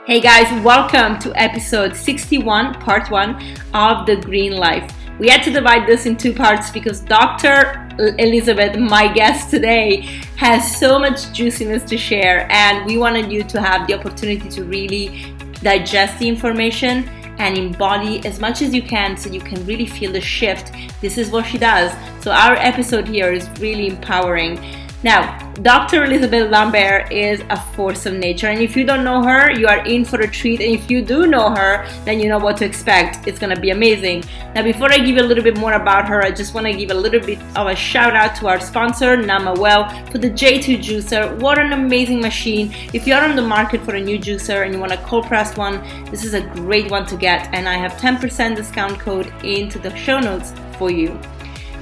Hey guys, welcome to episode 61, part 1 of The Green Life. We had to divide this in two parts because Dr. Elizabeth, my guest today, has so much juiciness to share, and we wanted you to have the opportunity to really digest the information and embody as much as you can so you can really feel the shift. This is what she does. So our episode here is really empowering. Now, Dr. Elizabeth Lambaer is a force of nature, and if you don't know her, you are in for a treat, and if you do know her, then you know what to expect. It's gonna be amazing. Now, before I give you a little bit more about her, I just wanna give a little bit of a shout out to our sponsor, Namawell, for the J2 juicer. What an amazing machine. If you're on the market for a new juicer and you want a cold pressed one, this is a great one to get, and I have 10% discount code into the show notes for you.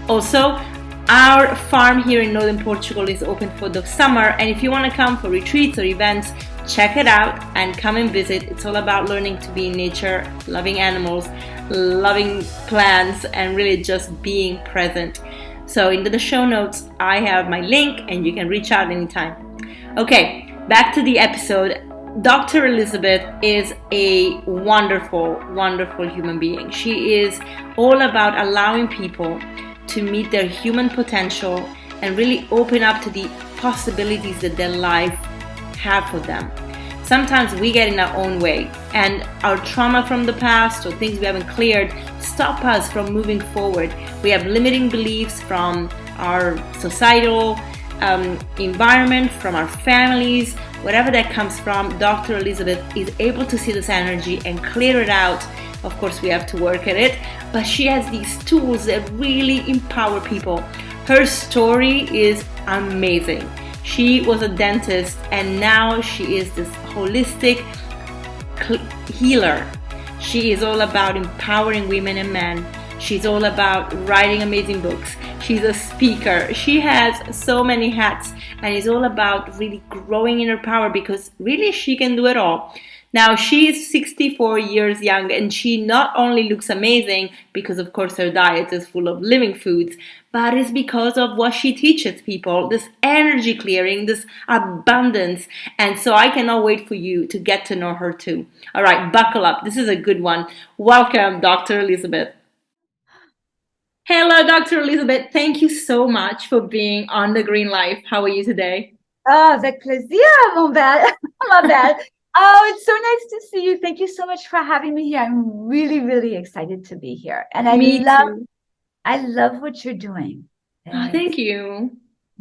Also, our farm here in northern Portugal is open for the summer, and if you want to come for retreats or events, check it out and come and visit. It's all about learning to be in nature, loving animals, loving plants, and really just being present. So into the show notes, I have my link and you can reach out anytime. Okay, back to the episode. Dr. Elizabeth is a wonderful, wonderful human being. She is all about allowing people to meet their human potential and really open up to the possibilities that their life have for them. Sometimes we get in our own way, and our trauma from the past or things we haven't cleared stop us from moving forward. We have limiting beliefs from our societal environment, from our families, whatever that comes from. Dr. Elizabeth is able to see this energy and clear it out. Of course, we have to work at it, but she has these tools that really empower people. Her story is amazing. She was a dentist, and now she is this holistic healer. She is all about empowering women and men. She's all about writing amazing books. She's a speaker. She has so many hats, and is all about really growing in her power because really she can do it all. Now, she is 64 years young, and she not only looks amazing because, of course, her diet is full of living foods, but it's because of what she teaches people, this energy clearing, this abundance. And so I cannot wait for you to get to know her too. All right, buckle up. This is a good one. Welcome, Dr. Elizabeth. Hello, Dr. Elizabeth. Thank you so much for being on The Green Life. How are you today? Oh, avec plaisir, mon belle. Ma belle. Oh, it's so nice to see you. Thank you so much for having me here. I'm really, really excited to be here. And I love what you're doing. Oh, thank you.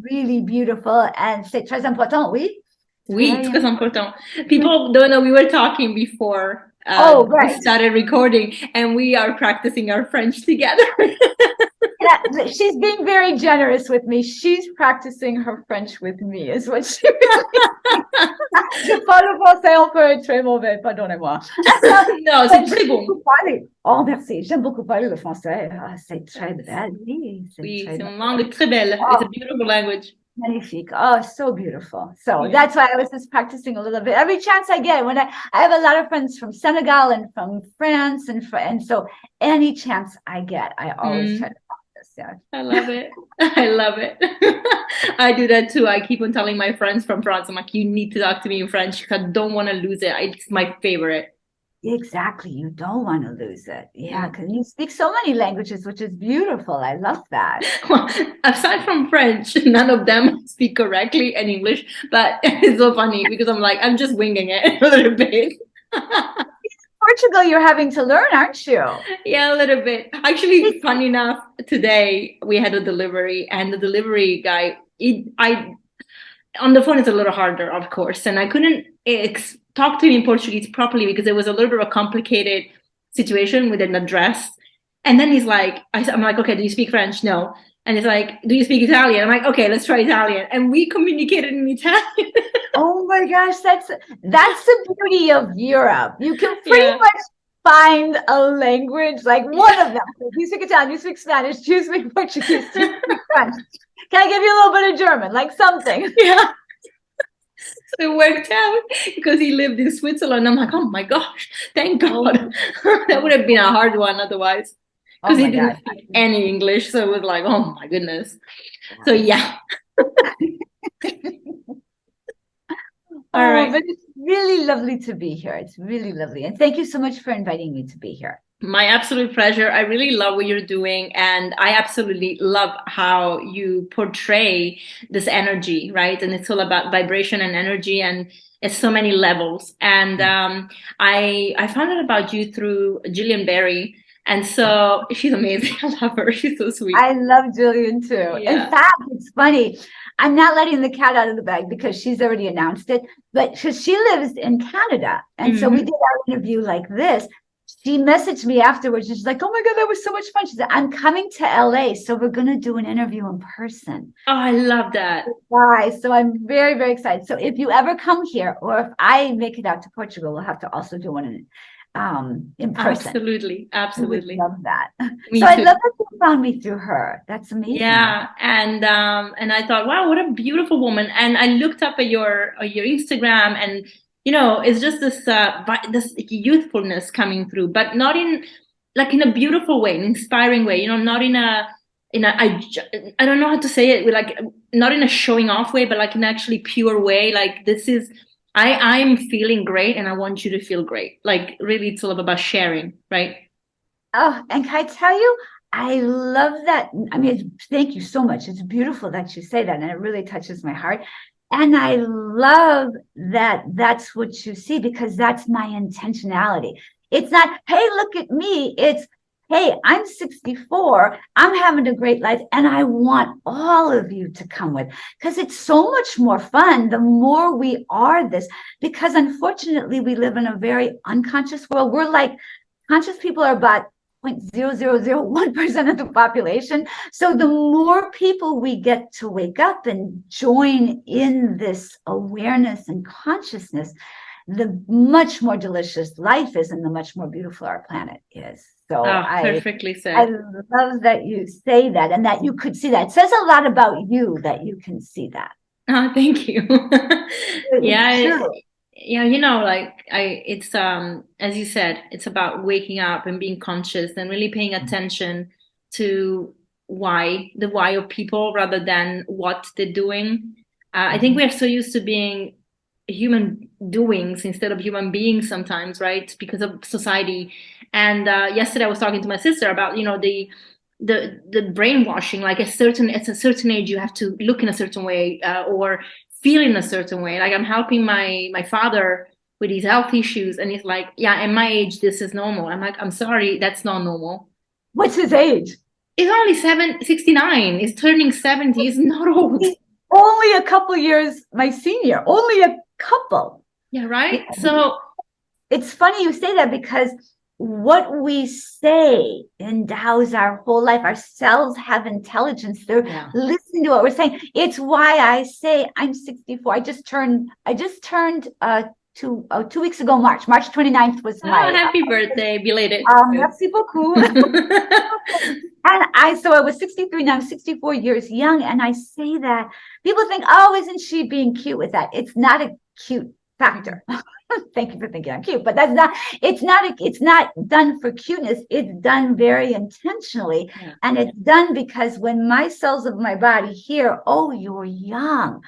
Really beautiful. And c'est très important, oui? Oui, très important. People don't know, we were talking before right. we started recording, and we are practicing our French together. Yeah, she's being very generous with me. She's practicing her French with me, is what she Je parle français un peu très mauvais, pardonnez-moi. Non, c'est très bon. Oh, merci. J'aime beaucoup parler le français. Ah, c'est très belle. Oui, c'est une langue très belle. It's a beautiful language. Magnifique. Oh, so beautiful. So that's why I was just practicing a little bit. Every chance I get, when I have a lot of friends from Senegal and from France, and so any chance I get, I always try to practice. Yeah. I love it. I love it. I do that too. I keep on telling my friends from France, I'm like, you need to talk to me in French because I don't want to lose it. It's my favorite. Exactly. You don't want to lose it. Yeah, because you speak so many languages, which is beautiful. I love that. Well, aside from French, none of them speak correctly in English, but it's so funny because I'm just winging it a little bit. Portugal, you're having to learn, aren't you? Yeah, a little bit. Actually, funny enough, today we had a delivery, and the delivery guy, on the phone it's a little harder, of course, and I couldn't talk to him in Portuguese properly because it was a little bit of a complicated situation with an address. And then he's like, I'm like, okay, do you speak French? No. And he's like, do you speak Italian? I'm like, okay, let's try Italian. And we communicated in Italian. Oh my gosh, that's the beauty of Europe. You can pretty much find a language, like one of them. So you speak Italian, you speak Spanish, you speak Portuguese, you speak French. Can I give you a little bit of German, like something? Yeah. So it worked out because he lived in Switzerland. I'm like, oh my gosh, thank God. That would have been a hard one otherwise. Because he didn't speak any English. So it was like, oh my goodness. So yeah. All right. But it's really lovely to be here. It's really lovely. And thank you so much for inviting me to be here. My absolute pleasure. I really love what you're doing, and I absolutely love how you portray this energy, right? And it's all about vibration and energy, and it's so many levels. And I found out about you through Jillian Berry, and so she's amazing. I love her. She's so sweet. I love Jillian too. Yeah. In fact, it's funny. I'm not letting the cat out of the bag because she's already announced it, but she lives in Canada. And so we did our interview like this. She messaged me afterwards. And she's like, oh my God, that was so much fun. She said, I'm coming to LA. So we're going to do an interview in person. Oh, I love that. So I'm very, very excited. So if you ever come here, or if I make it out to Portugal, we'll have to also do one in person. Absolutely. Absolutely. I love that. Me so too. I love that you found me through her. That's amazing. Yeah. And I thought, wow, what a beautiful woman. And I looked up at your Instagram, and it's just this youthfulness coming through, but not in a beautiful way, an inspiring way, not I don't know how to say it, like not in a showing off way, but like in actually pure way. Like this is, I'm feeling great and I want you to feel great. Like really, it's all about sharing, right? Oh, and can I tell you, I love that. I mean, thank you so much. It's beautiful that you say that, and it really touches my heart. And I love that that's what you see, because that's my intentionality. It's not, hey, look at me. It's, hey, I'm 64. I'm having a great life. And I want all of you to come with, because it's so much more fun the more we are this, because unfortunately, we live in a very unconscious world. We're like, conscious people are about 0.0001% of the population. So the more people we get to wake up and join in this awareness and consciousness, the much more delicious life is and the much more beautiful our planet is. So perfectly said. I love that you say that and that you could see that. It says a lot about you that you can see that. Oh, thank you. Yeah. Yeah, it's as you said, it's about waking up and being conscious and really paying attention to the why of people rather than what they're doing. I think we are so used to being human doings instead of human beings sometimes, right? Because of society. And yesterday I was talking to my sister about the brainwashing. Like at a certain age you have to look in a certain way or feel in a certain way. Like I'm helping my father with his health issues, and he's like, yeah, at my age this is normal. I'm like, I'm sorry, that's not normal. What's his age? He's only 69. He's turning 70. He's not old. He's only a couple years my senior. Only a couple. Yeah, right. So it's funny you say that, because what we say endows our whole life. Our cells have intelligence. They're listening to what we're saying. It's why I say I'm 64. I just turned 2 weeks ago, March 29th was my happy birthday, belated. Merci beaucoup. And so I was 63, now I'm 64 years young. And I say that people think, oh, isn't she being cute with that? It's not a cute factor. Thank you for thinking I'm cute, but it's not done for cuteness. It's done very intentionally. Yeah. And it's done because when my cells of my body hear, oh, you're young,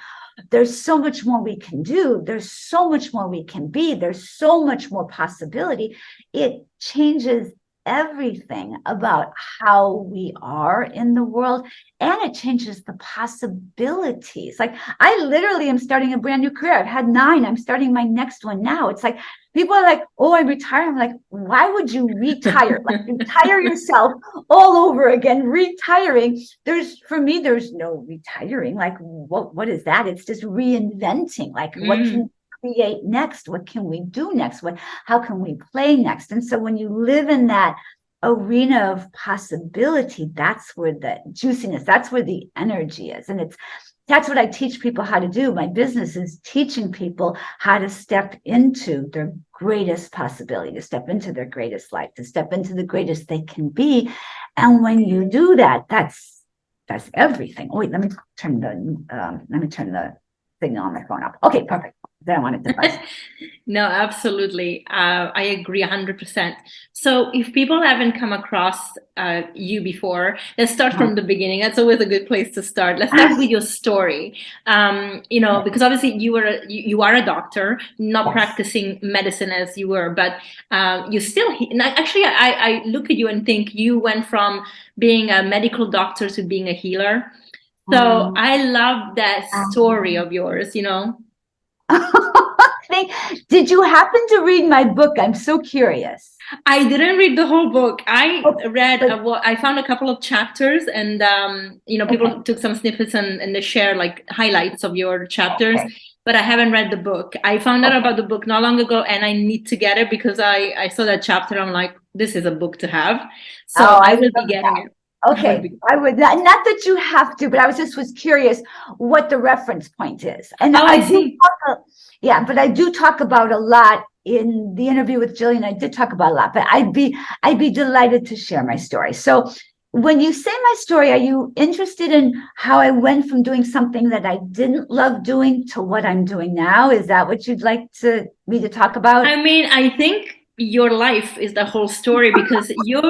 there's so much more we can do. There's so much more we can be. There's so much more possibility. It changes everything about how we are in the world, and it changes the possibilities. Like I literally am starting a brand new career. I've had 9. I'm starting my next one now. It's like people are like, oh, I'm retiring. I'm like, why would you retire? Like retire yourself all over again. Retiring. For me, there's no retiring. Like what is that? It's just reinventing. Like what can create next? What can we do next? How can we play next? And so when you live in that arena of possibility, that's where the juiciness, that's where the energy is. And that's what I teach people how to do. My business is teaching people how to step into their greatest possibility, to step into their greatest life, to step into the greatest they can be. And when you do that, that's everything. Oh, wait, let me turn the signal on my phone up. Okay, perfect. I want it to buzz. No, absolutely. I agree 100%. So if people haven't come across you before, let's start from the beginning. That's always a good place to start. Let's start with your story. Because obviously you are a doctor, not practicing medicine as you were, but you still, actually, I look at you and think you went from being a medical doctor to being a healer. So I love that story of yours, Did you happen to read my book? I'm so curious. I didn't read the whole book. I I found a couple of chapters, and people took some snippets and they share like highlights of your chapters. But I haven't read the book. I found out about the book not long ago, and I need to get it because I saw that chapter. I'm like, this is a book to have. So I will be getting it. Okay, I would not that you have to, but I was curious what the reference point is. And I see. But I do talk about a lot in the interview with Jillian. I did talk about a lot, but I'd be delighted to share my story. So when you say my story, are you interested in how I went from doing something that I didn't love doing to what I'm doing now? Is that what you'd like me to talk about? I mean, I think your life is the whole story because you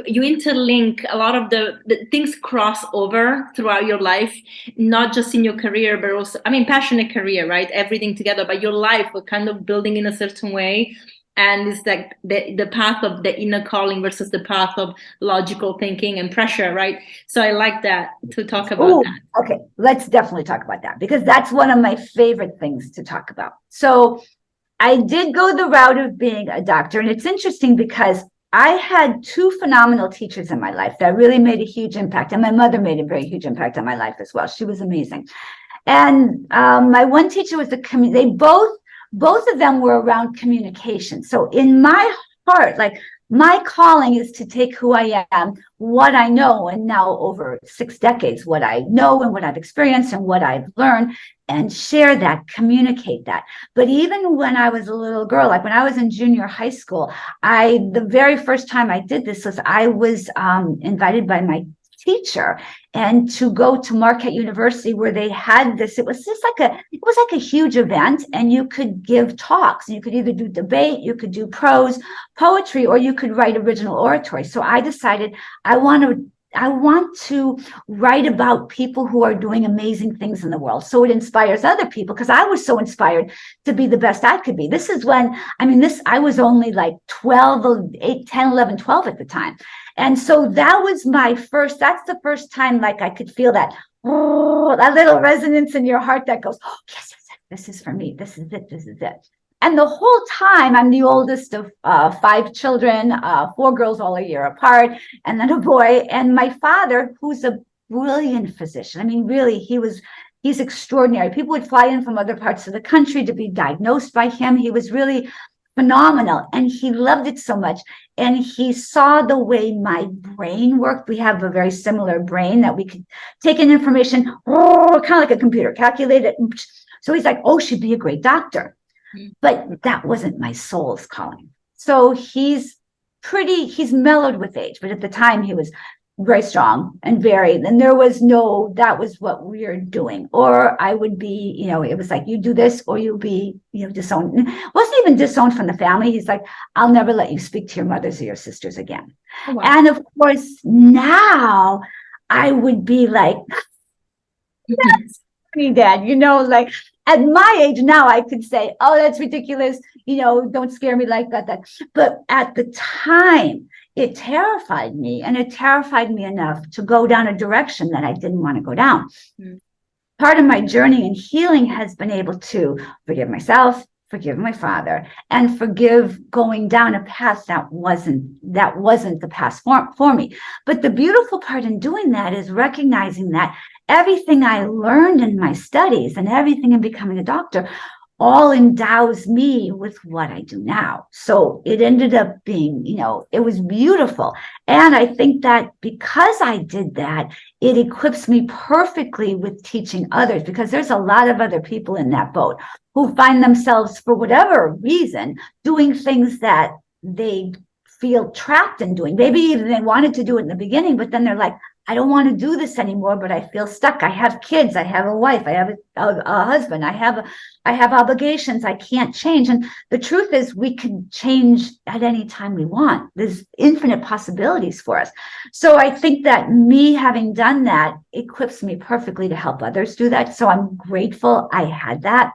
interlink a lot of the things cross over throughout your life, not just in your career, but also, I mean, passionate career, right? Everything together, but your life was kind of building in a certain way. And it's like the path of the inner calling versus the path of logical thinking and pressure, right? So I like that to talk about that. Okay, let's definitely talk about that because that's one of my favorite things to talk about. So I did go the route of being a doctor. And it's interesting because I had two phenomenal teachers in my life that really made a huge impact. And my mother made a very huge impact on my life as well. She was amazing. And my one teacher was both of them were around communication. So in my heart, like my calling is to take who I am, what I know, and now over 6 decades, what I know and what I've experienced and what I've learned, and share that, communicate that. But even when I was a little girl, like when I was in junior high school, the very first time I did this was I was invited by my teacher and to go to Marquette University where they had this. It was like a huge event, and you could give talks. You could either do debate, you could do prose, poetry, or you could write original oratory. So I decided I want to write about people who are doing amazing things in the world. So it inspires other people because I was so inspired to be the best I could be. This is when, I was only like 12, 8, 10, 11, 12 at the time. And so that's the first time like I could feel that little resonance in your heart that goes, oh, yes, this is for me. This is it. And the whole time, I'm the oldest of 5 children, 4 girls all a year apart, and then a boy. And my father, who's a brilliant physician. I mean, really, he's extraordinary. People would fly in from other parts of the country to be diagnosed by him. He was really phenomenal, and he loved it so much. And he saw the way my brain worked. We have a very similar brain that we could take in information, kind of like a computer, calculate it. So he's like, oh, she'd be a great doctor. But that wasn't my soul's calling. So he's mellowed with age, but at the time he was very strong and varied. And that was what we were doing. Or I would be, it was like, you do this or you'll be, disowned. Wasn't even disowned from the family. He's like, I'll never let you speak to your mothers or your sisters again. Oh, wow. And of course, now I would be like, that's funny, Dad, like, at my age now, I could say, oh, that's ridiculous. Don't scare me like that. But at the time, it terrified me, and it terrified me enough to go down a direction that I didn't want to go down. Part of my journey in healing has been able to forgive myself, forgive my father, and forgive going down a path that wasn't the path for me. But the beautiful part in doing that is recognizing that everything I learned in my studies and everything in becoming a doctor all endows me with what I do now. So it ended up being, it was beautiful. And I think that because I did that, it equips me perfectly with teaching others, because there's a lot of other people in that boat who find themselves, for whatever reason, doing things that they feel trapped in doing. Maybe even they wanted to do it in the beginning, but then they're like, I don't want to do this anymore, but I feel stuck. I have kids. I have a wife. I have a husband. I have obligations. I can't change. And the truth is we can change at any time we want. There's infinite possibilities for us. So I think that me having done that equips me perfectly to help others do that. So I'm grateful I had that.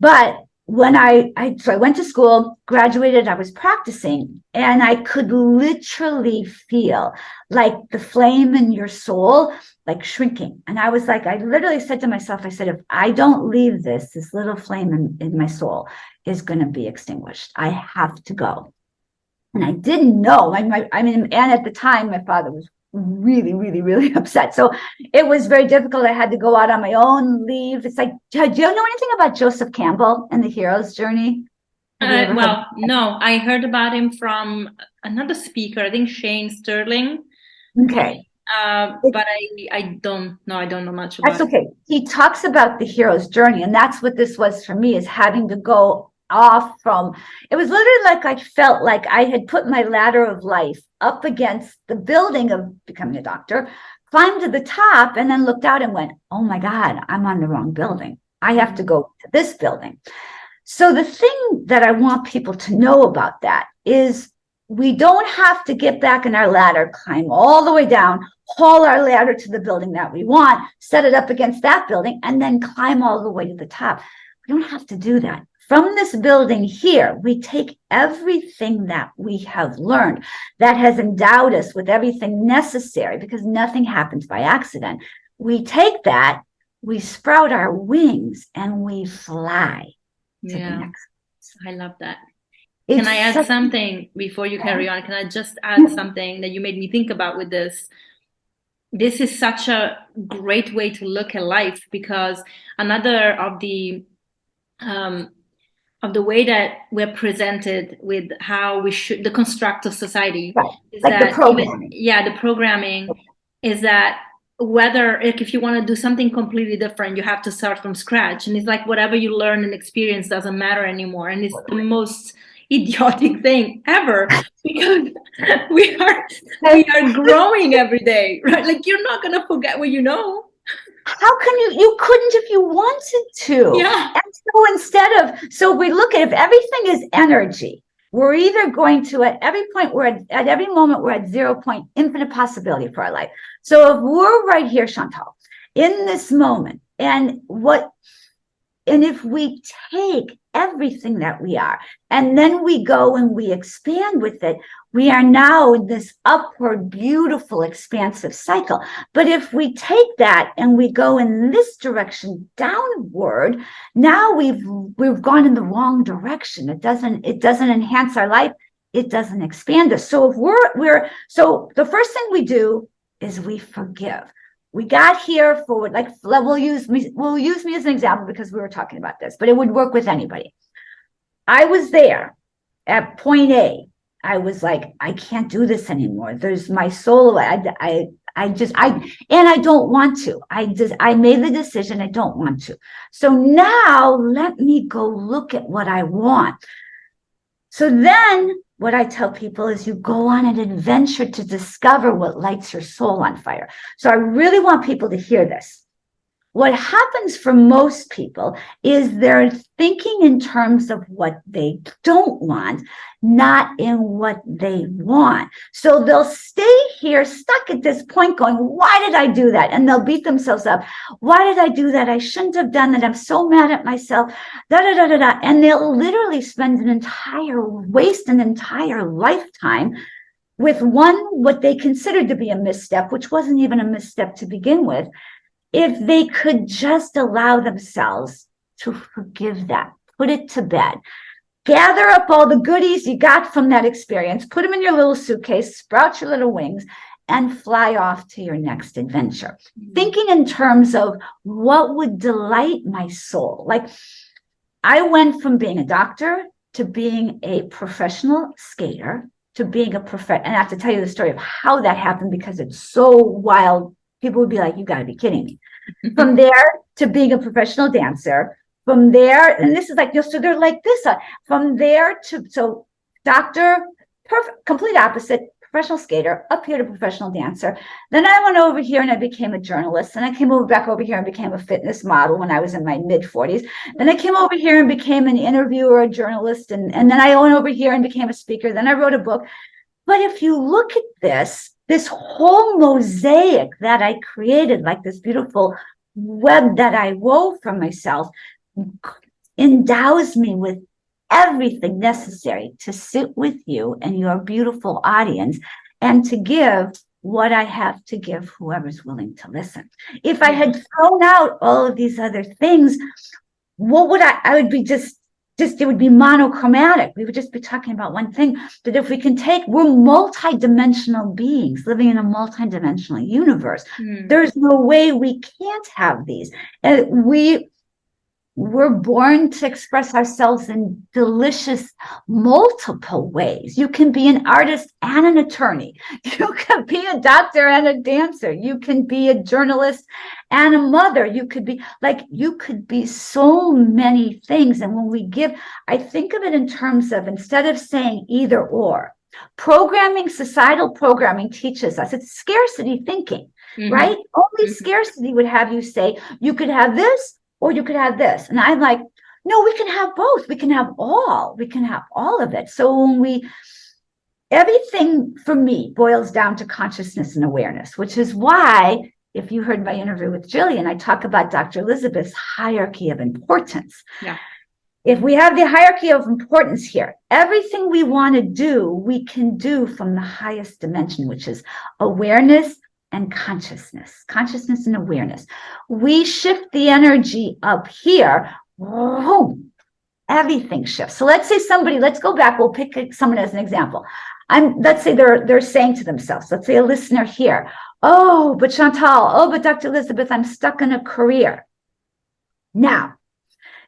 But when I went to school, graduated, I was practicing, and I could literally feel like the flame in your soul, like shrinking. And I was like, I literally said to myself, I said, if I don't leave this little flame in my soul is going to be extinguished. I have to go. And I didn't know. And at the time, my father was really, really, really upset. So it was very difficult. I had to go out on my own, leave. It's like, do you know anything about Joseph Campbell and the hero's journey? Well, no, I heard about him from another speaker, I think Shane Sterling. Okay. But I don't know much about it. That's okay. He talks about the hero's journey, and that's what this was for me, is having to go off from, it was literally like I felt like I had put my ladder of life up against the building of becoming a doctor, climbed to the top, and then looked out and went, oh my God, I'm on the wrong building. I have to go to this building. So the thing that I want people to know about that is we don't have to get back in our ladder, climb all the way down, haul our ladder to the building that we want, set it up against that building, and then climb all the way to the top. We don't have to do that. From this building here, we take everything that we have learned that has endowed us with everything necessary, because nothing happens by accident. We take that, we sprout our wings, and we fly to the next. I love that. Can I add something before you carry on? Can I just add something that you made me think about with this? This is such a great way to look at life, because another of the way that we're presented with how we should, the construct of society, is like that the programming. The programming is that whether, like, if you want to do something completely different, you have to start from scratch, and it's like whatever you learn and experience doesn't matter anymore, and it's the most idiotic thing ever, because we are growing every day, right? Like, you're not gonna forget what you know. How can you couldn't if you wanted to. Yeah. And so we look at, if everything is energy, we're either going to, at every point, at every moment, we're at 0 point, infinite possibility for our life. So if we're right here, Chantal, in this moment, and if we take everything that we are, and then we go and we expand with it, we are now in this upward, beautiful, expansive cycle. But if we take that and we go in this direction, downward, now we've gone in the wrong direction. It doesn't enhance our life. It doesn't expand us. So if so the first thing we do is we forgive. We got here for, like, we'll use me as an example because we were talking about this, but it would work with anybody. I was there at point A. I was like, I can't do this anymore. There's my soul. And I don't want to. I made the decision. I don't want to. So now let me go look at what I want. So then what I tell people is you go on an adventure to discover what lights your soul on fire. So I really want people to hear this. What happens for most people is they're thinking in terms of what they don't want, not in what they want. So they'll stay here stuck at this point going, why did I do that? And they'll beat themselves up. Why did I do that? I shouldn't have done that. I'm so mad at myself. And they'll literally waste an entire lifetime with what they considered to be a misstep, which wasn't even a misstep to begin with, if they could just allow themselves to forgive that, put it to bed, gather up all the goodies you got from that experience, put them in your little suitcase, sprout your little wings, and fly off to your next adventure. Thinking in terms of what would delight my soul. Like, I went from being a doctor to being a professional skater to being and I have to tell you the story of how that happened because it's so wild. People would be like, you got to be kidding me. From there to being a professional dancer, from there, and this is like, so they're like this, from there to, so doctor, perfect, complete opposite, professional skater, up here to professional dancer. Then I went over here and I became a journalist. And I came over back over here and became a fitness model when I was in my mid-40s. Then I came over here and became an interviewer, a journalist. And then I went over here and became a speaker. Then I wrote a book. But if you look at this whole mosaic that I created, like this beautiful web that I wove for myself, endows me with everything necessary to sit with you and your beautiful audience and to give what I have to give whoever's willing to listen. If I had thrown out all of these other things, what would I would be just it would be monochromatic. We would just be talking about one thing. But if we can we're multidimensional beings living in a multidimensional universe. There's no way we can't have these. And we're born to express ourselves in delicious, multiple ways. You can be an artist and an attorney. You can be a doctor and a dancer. You can be a journalist and a mother. You could be so many things. And when we give, I think of it in terms of, instead of saying either or, societal programming teaches us, it's scarcity thinking, right? Only scarcity would have you say, you could have this, or you could have this. And I'm like, no, we can have both. We can have all. We can have all of it. So everything for me boils down to consciousness and awareness, which is why, if you heard my interview with Jillian, I talk about Dr. Elizabeth's hierarchy of importance. Yeah. If we have the hierarchy of importance here, everything we want to do, we can do from the highest dimension, which is awareness and consciousness and awareness. We shift the energy up here, boom, everything shifts. So let's say let's go back, we'll pick someone as an example. Let's say they're saying to themselves, let's say a listener here, oh, but Dr. Elizabeth, I'm stuck in a career. Now,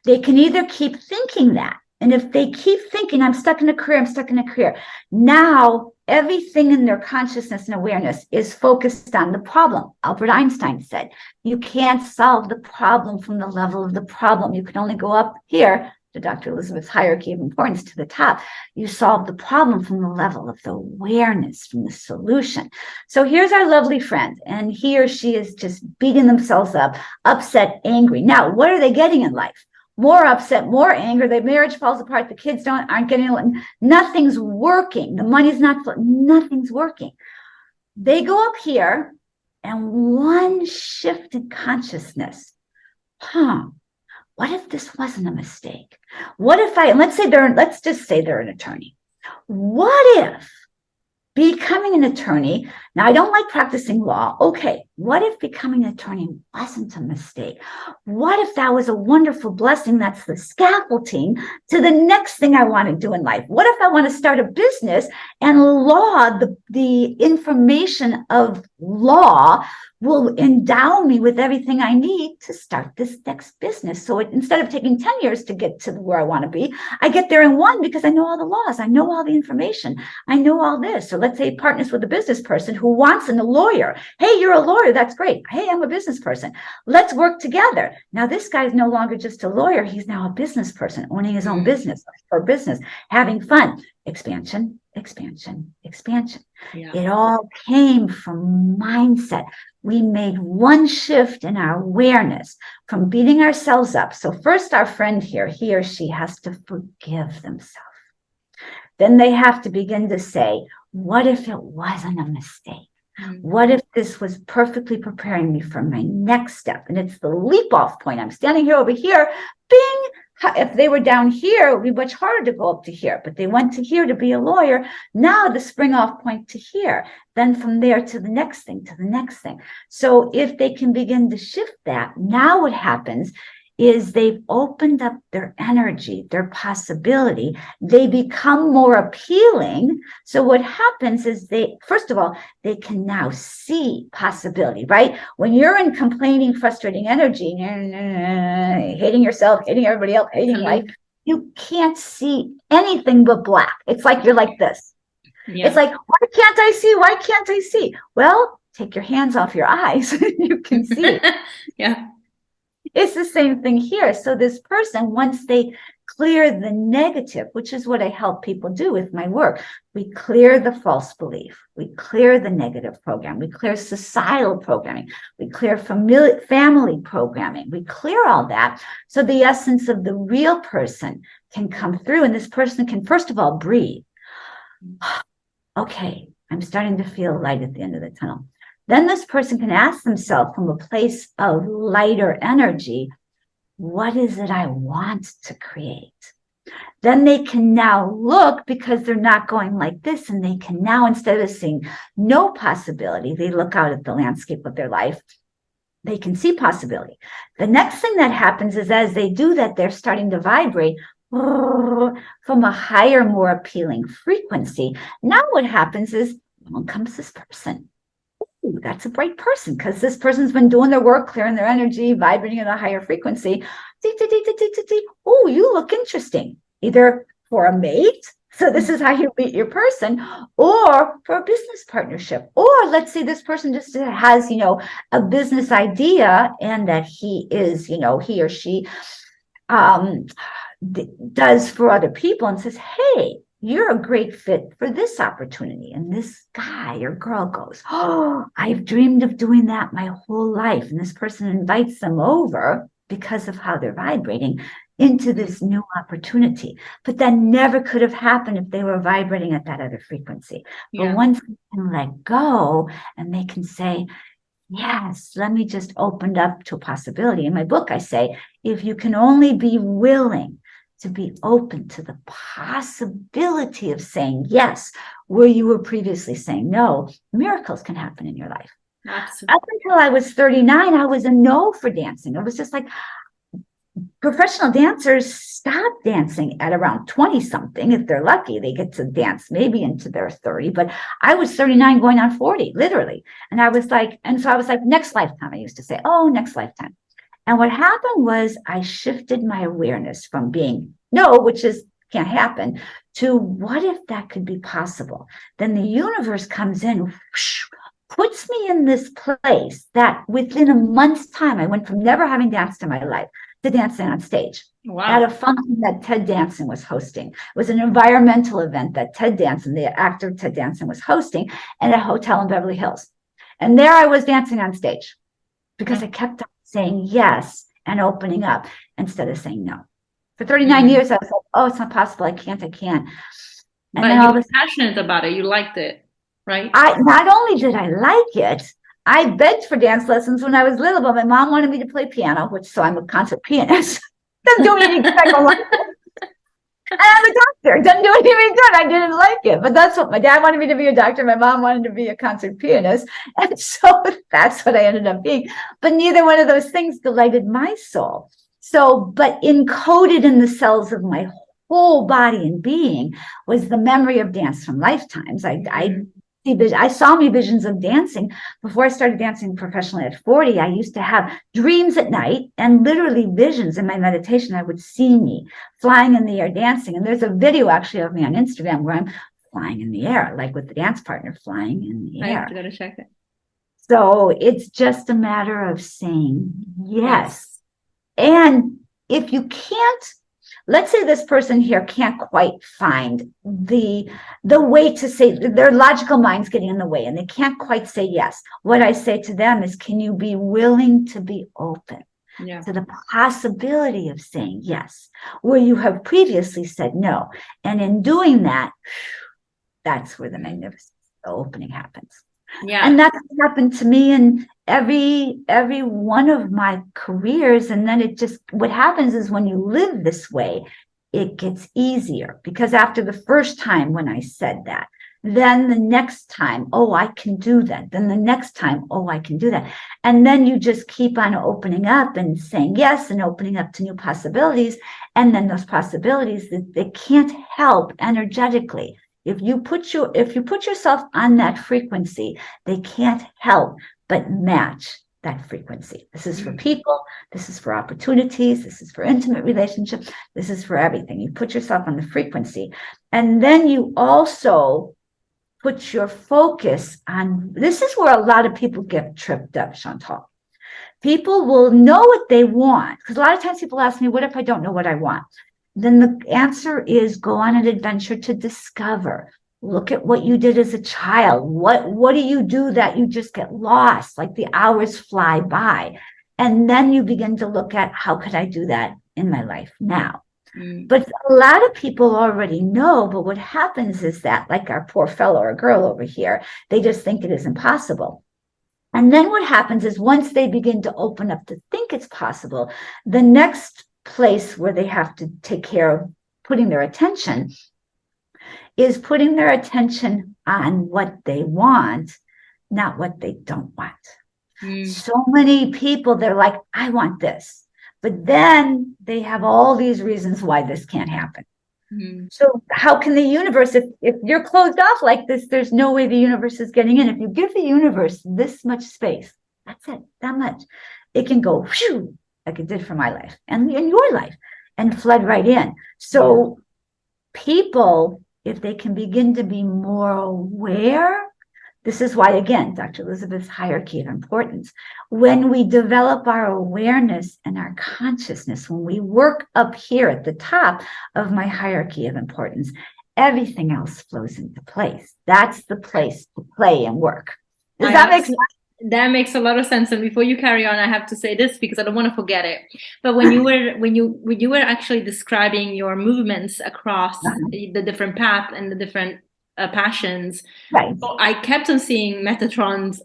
they can either keep thinking that, and if they keep thinking, I'm stuck in a career, now everything in their consciousness and awareness is focused on the problem. Albert Einstein said, you can't solve the problem from the level of the problem. You can only go up here to Dr. Elizabeth's hierarchy of importance to the top. You solve the problem from the level of the awareness, from the solution. So here's our lovely friend, and he or she is just beating themselves up, upset, angry. Now, what are they getting in life? More upset, more anger, the marriage falls apart, the kids aren't getting along, nothing's working, the money's not, nothing's working. They go up here, and one shift in consciousness. What if this wasn't a mistake? What if let's just say they're an attorney. What if becoming an attorney, now I don't like practicing law. Okay, what if becoming an attorney wasn't a mistake? What if that was a wonderful blessing that's the scaffolding to the next thing I want to do in life? What if I want to start a business and law, the information of law will endow me with everything I need to start this next business. So instead of taking 10 years to get to where I want to be, I get there in one because I know all the laws. I know all the information. I know all this. So let's say he partners with a business person who wants a lawyer. Hey, you're a lawyer. That's great. Hey, I'm a business person. Let's work together. Now, this guy's no longer just a lawyer. He's now a business person, owning his own business, having fun. Expansion. Yeah. It all came from mindset. We made one shift in our awareness from beating ourselves up. So first, our friend here, he or she has to forgive themselves. Then they have to begin to say, what if it wasn't a mistake? What if this was perfectly preparing me for my next step? And it's the leap off point. I'm standing here over here, bing. If they were down here, it would be much harder to go up to here, but they went to here to be a lawyer. Now the spring off point to here, then from there to the next thing, So if they can begin to shift that, now what happens is they've opened up their energy, their possibility. They become more appealing. So what happens is first of all, they can now see possibility, right? When you're in complaining, frustrating energy, hating yourself, hating everybody else, hating life, you can't see anything but black. It's like you're like this. Yeah. It's like, why can't I see? Well, take your hands off your eyes. You can see. Yeah. It's the same thing here. So this person, once they clear the negative, which is what I help people do with my work. We clear the false belief. We clear the negative program. We clear societal programming. We clear family programming. We clear all that. So the essence of the real person can come through, and this person can, first of all, breathe. Okay, I'm starting to feel light at the end of the tunnel. Then this person can ask themselves from a place of lighter energy, what is it I want to create? Then they can now look, because they're not going like this, and they can now, instead of seeing no possibility, they look out at the landscape of their life. They can see possibility. The next thing that happens is, as they do that, they're starting to vibrate from a higher, more appealing frequency. Now what happens is, along comes this person. Ooh, that's a bright person, because this person's been doing their work, clearing their energy, vibrating at a higher frequency. Oh, you look interesting, either for a mate, so this is how you meet your person, or for a business partnership. Or let's say this person just has, a business idea, and that he is, he or she does for other people, and says, hey, you're a great fit for this opportunity. And this guy or girl goes, oh, I've dreamed of doing that my whole life. And this person invites them over, because of how they're vibrating, into this new opportunity. But that never could have happened if they were vibrating at that other frequency. Yeah. But once they can let go, and they can say, yes, let me just open up to a possibility. In my book, I say, if you can only be willing to be open to the possibility of saying yes, where you were previously saying no, miracles can happen in your life. Absolutely. Up until I was 39, I was a no for dancing. It was just like, professional dancers stop dancing at around 20 something. If they're lucky, they get to dance maybe into their 30, but I was 39 going on 40, literally. And I was like, next lifetime, I used to say, oh, next lifetime. And what happened was, I shifted my awareness from being no, which is can't happen, to what if that could be possible? Then the universe comes in, whoosh, puts me in this place that within a month's time, I went from never having danced in my life to dancing on stage. Wow. At a function that Ted Danson was hosting. It was an environmental event that Ted Danson, the actor Ted Danson, was hosting at a hotel in Beverly Hills. And there I was dancing on stage, because I kept on saying yes and opening up instead of saying no. For 39 years, I was like, oh, it's not possible. I can't. And but then you were passionate about it. You liked it, right? Not only did I like it, I begged for dance lessons when I was little, but my mom wanted me to play piano, so I'm a concert pianist. Doesn't do anything good. And I'm a doctor. Doesn't do anything good. I didn't like it. But that's what my dad wanted me to be, a doctor. My mom wanted to be a concert pianist. And so that's what I ended up being. But neither one of those things delighted my soul. But encoded in the cells of my whole body and being was the memory of dance from lifetimes. I saw me visions of dancing before I started dancing professionally at 40. I used to have dreams at night and literally visions in my meditation. I would see me flying in the air dancing. And there's a video actually of me on Instagram where I'm flying in the air, like with the dance partner flying in the air. I have to go to check it. So it's just a matter of saying yes. And if you can't, let's say this person here can't quite find the way to say, their logical mind's getting in the way and they can't quite say yes. What I say to them is, can you be willing to be open to the possibility of saying yes, where you have previously said no? And in doing that, that's where the magnificent opening happens. Yeah. And that's what happened to me in every one of my careers. And then what happens is, when you live this way, it gets easier, because after the first time when I said that, then the next time, oh, I can do that. Then the next time, oh, I can do that. And then you just keep on opening up and saying yes and opening up to new possibilities. And then those possibilities, they can't help energetically. If you put yourself on that frequency, they can't help but match that frequency. This is for people. This is for opportunities. This is for intimate relationships. This is for everything. You put yourself on the frequency, and then you also put your focus on, this is where a lot of people get tripped up, Chantal. People will know what they want, because a lot of times people ask me, what if I don't know what I want? then the answer is go on an adventure to discover. Look at what you did as a child. What do you do that you just get lost? Like the hours fly by. And then you begin to look at, how could I do that in my life now? But a lot of people already know, but what happens is that, like our poor fellow or girl over here, they just think it is impossible. And then what happens is, once they begin to open up to think it's possible, the next place where they have to take care of putting their attention is putting their attention on what they want, not what they don't want. So many people, they're like, I want this. But then they have all these reasons why this can't happen. So how can the universe, if you're closed off like this, there's no way the universe is getting in. If you give the universe this much space, that's it, that much, it can go whew, like it did for my life and in your life, and flood right in. So people, if they can begin to be more aware, this is why, again, Dr. Elizabeth's hierarchy of importance. When we develop our awareness and our consciousness, when we work up here at the top of my hierarchy of importance, everything else flows into place. That's the place to play and work. Does that make sense? That makes a lot of sense. And before you carry on, I have to say this because I don't want to forget it. But when you were actually describing your movements across the different paths and the different passions, right? So I kept on seeing Metatron's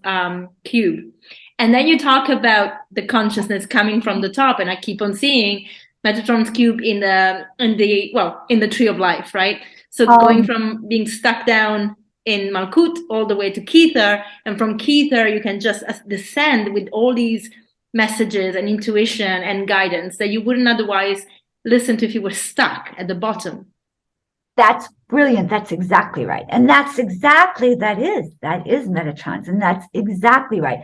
cube, and then you talk about the consciousness coming from the top, and I keep on seeing Metatron's cube in the tree of life, right? So going from being stuck down in Malkut all the way to Kether, and from Kether you can just descend with all these messages and intuition and guidance that you wouldn't otherwise listen to if you were stuck at the bottom. That's brilliant. That's exactly right. And that is Metatron's. And that's exactly right.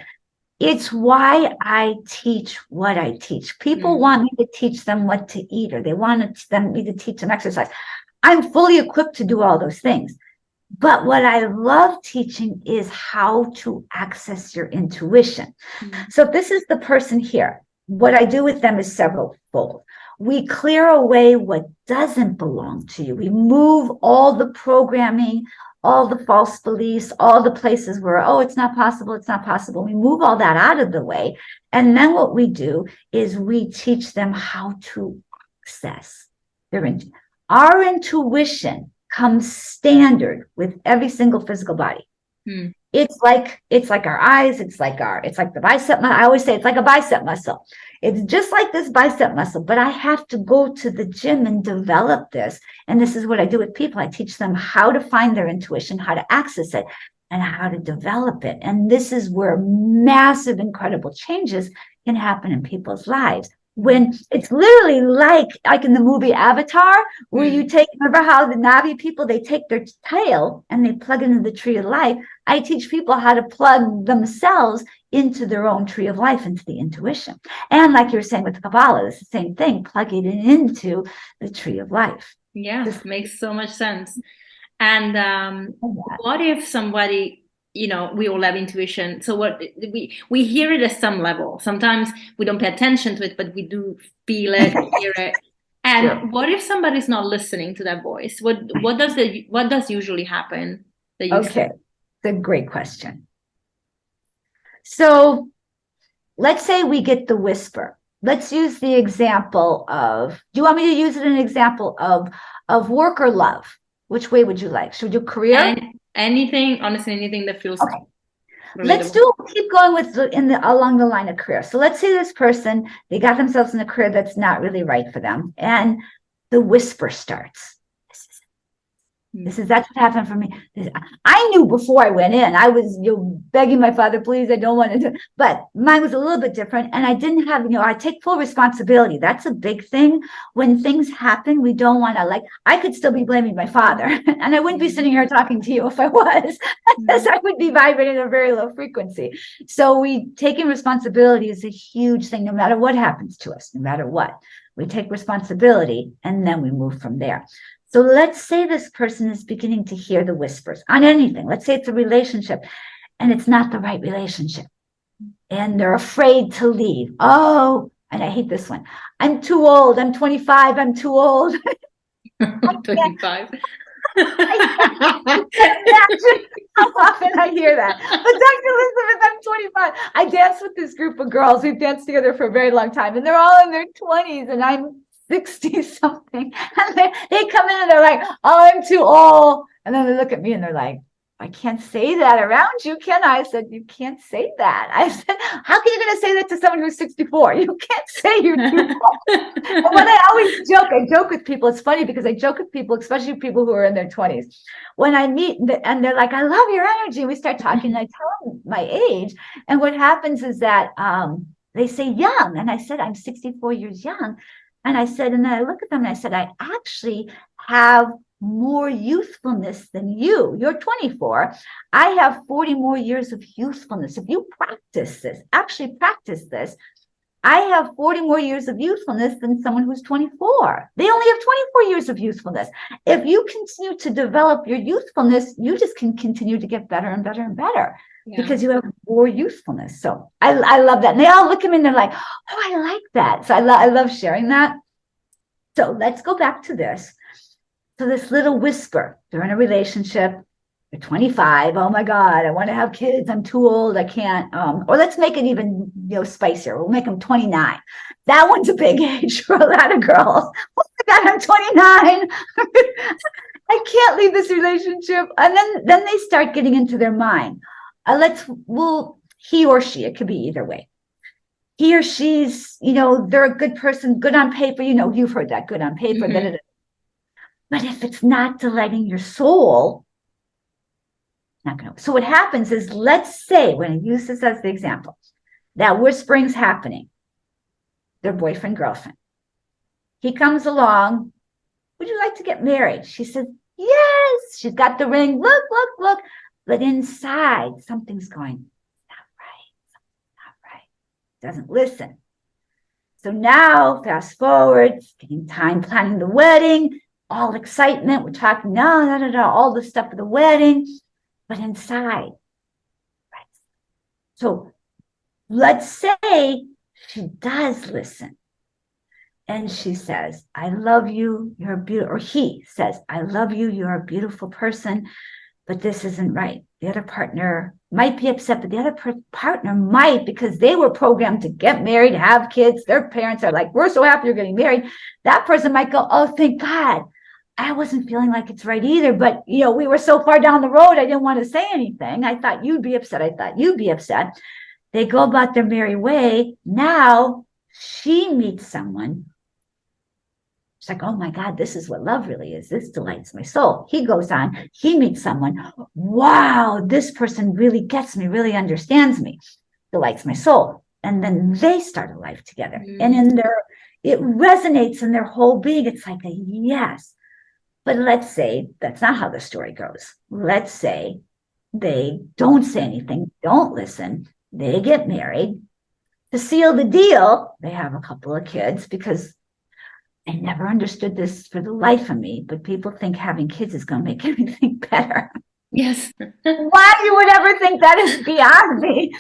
It's why I teach what I teach. People want me to teach them what to eat, or they want me to teach them exercise. I'm fully equipped to do all those things. But what I love teaching is how to access your intuition. So if this is the person here, what I do with them is several fold. We clear away what doesn't belong to you. We move all the programming, all the false beliefs, all the places where, it's not possible, it's not possible. We move all that out of the way. And then what we do is we teach them how to access their intuition. Our intuition comes standard with every single physical body. It's like our eyes. It's like the bicep. I always say it's like a bicep muscle. It's just like this bicep muscle, but I have to go to the gym and develop this. And this is what I do with people. I teach them how to find their intuition, how to access it, and how to develop it. And this is where massive, incredible changes can happen in people's lives. When it's literally like in the movie Avatar, where you remember how the Navi people, they take their tail and they plug into the tree of life. I teach people how to plug themselves into their own tree of life, into the intuition. And like you were saying with the Kabbalah, it's the same thing, plug it into the tree of life. Yeah, this makes so much sense. And what if somebody, we all have intuition. So what we hear it at some level. Sometimes we don't pay attention to it, but we do feel it, hear it. And what if somebody's not listening to that voice? What does usually happen? Okay, it's a great question. So let's say we get the whisper. Let's use the example of, do you want me to use it an example of work or love? Which way would you like? Should we do career? Anything, honestly, anything that feels okay. Let's keep going with along the line of career. So let's say this person, they got themselves in a career that's not really right for them, and the whisper starts. That's what happened for me. I knew before I went in, I was begging my father, please, I don't want to do, but mine was a little bit different. And I didn't have, I take full responsibility. That's a big thing. When things happen, we don't want to, I could still be blaming my father, and I wouldn't be sitting here talking to you if I was, because I would be vibrating at a very low frequency. So taking responsibility is a huge thing, no matter what happens to us, no matter what. We take responsibility, and then we move from there. So let's say this person is beginning to hear the whispers on anything. Let's say it's a relationship and it's not the right relationship, and they're afraid to leave. I And I hate this one. I'm too old. I'm 25. I'm too old. 25. Imagine how often I hear that. But Dr. Elizabeth, I'm 25. I dance with this group of girls. We've danced together for a very long time, and they're all in their 20s, and I'm 60 something. And they come in and they're like, oh, I'm too old. And then they look at me and they're like, I can't say that around you, can I? I said, you can't say that. I said, how can you going to say that to someone who's 64? You can't say you're too old. And when I joke with people. It's funny because I joke with people, especially people who are in their 20s. When I meet and they're like, I love your energy. We start talking and I tell them my age. And what happens is that they say young. And I said, I'm 64 years young. And I said, and then I look at them and I said, I actually have more youthfulness than you. You're 24. I have 40 more years of youthfulness. If you actually practice this, I have 40 more years of youthfulness than someone who's 24. They only have 24 years of youthfulness. If you continue to develop your youthfulness, you just can continue to get better and better and better because you have more youthfulness. So I love that. And they all look at me and they're like, oh, I like that. So I love sharing that. So let's go back to this. So this little whisper, they're in a relationship, they're 25. Oh my God, I want to have kids. I'm too old. I can't. Or let's make it even spicier. We'll make them 29. That one's a big age for a lot of girls. Oh my God, I'm 29. I can't leave this relationship. And then they start getting into their mind. He or she, it could be either way. He or she's, they're a good person, good on paper. You've heard that, good on paper. Mm-hmm. But if it's not delighting your soul, not going to. So what happens is, let's say, when I use this as the example, that whispering's happening, their boyfriend, girlfriend. He comes along, would you like to get married? She says, yes. She's got the ring. Look, look, look. But inside, something's going, not right. Doesn't listen. So now, fast forward, getting time planning the wedding. All excitement. We're talking, all the stuff of the wedding, but inside. Right. So let's say she does listen. And she says, I love you. You're a beautiful, or he says, I love you. You're a beautiful person, but this isn't right. The other partner might be upset, but the other partner might, because they were programmed to get married, have kids. Their parents are like, we're so happy you're getting married. That person might go, oh, thank God. I wasn't feeling like it's right either, but we were so far down the road, I didn't want to say anything. I thought you'd be upset. They go about their merry way. Now she meets someone. She's like, oh my God, this is what love really is. This delights my soul. He goes on, he meets someone. Wow, this person really gets me, really understands me, delights my soul. And then they start a life together. And it resonates in their whole being. It's like a yes. But let's say that's not how the story goes. Let's say they don't say anything, don't listen. They get married. To seal the deal, they have a couple of kids, because I never understood this for the life of me, but people think having kids is going to make everything better. Yes. Why you would ever think that is beyond me.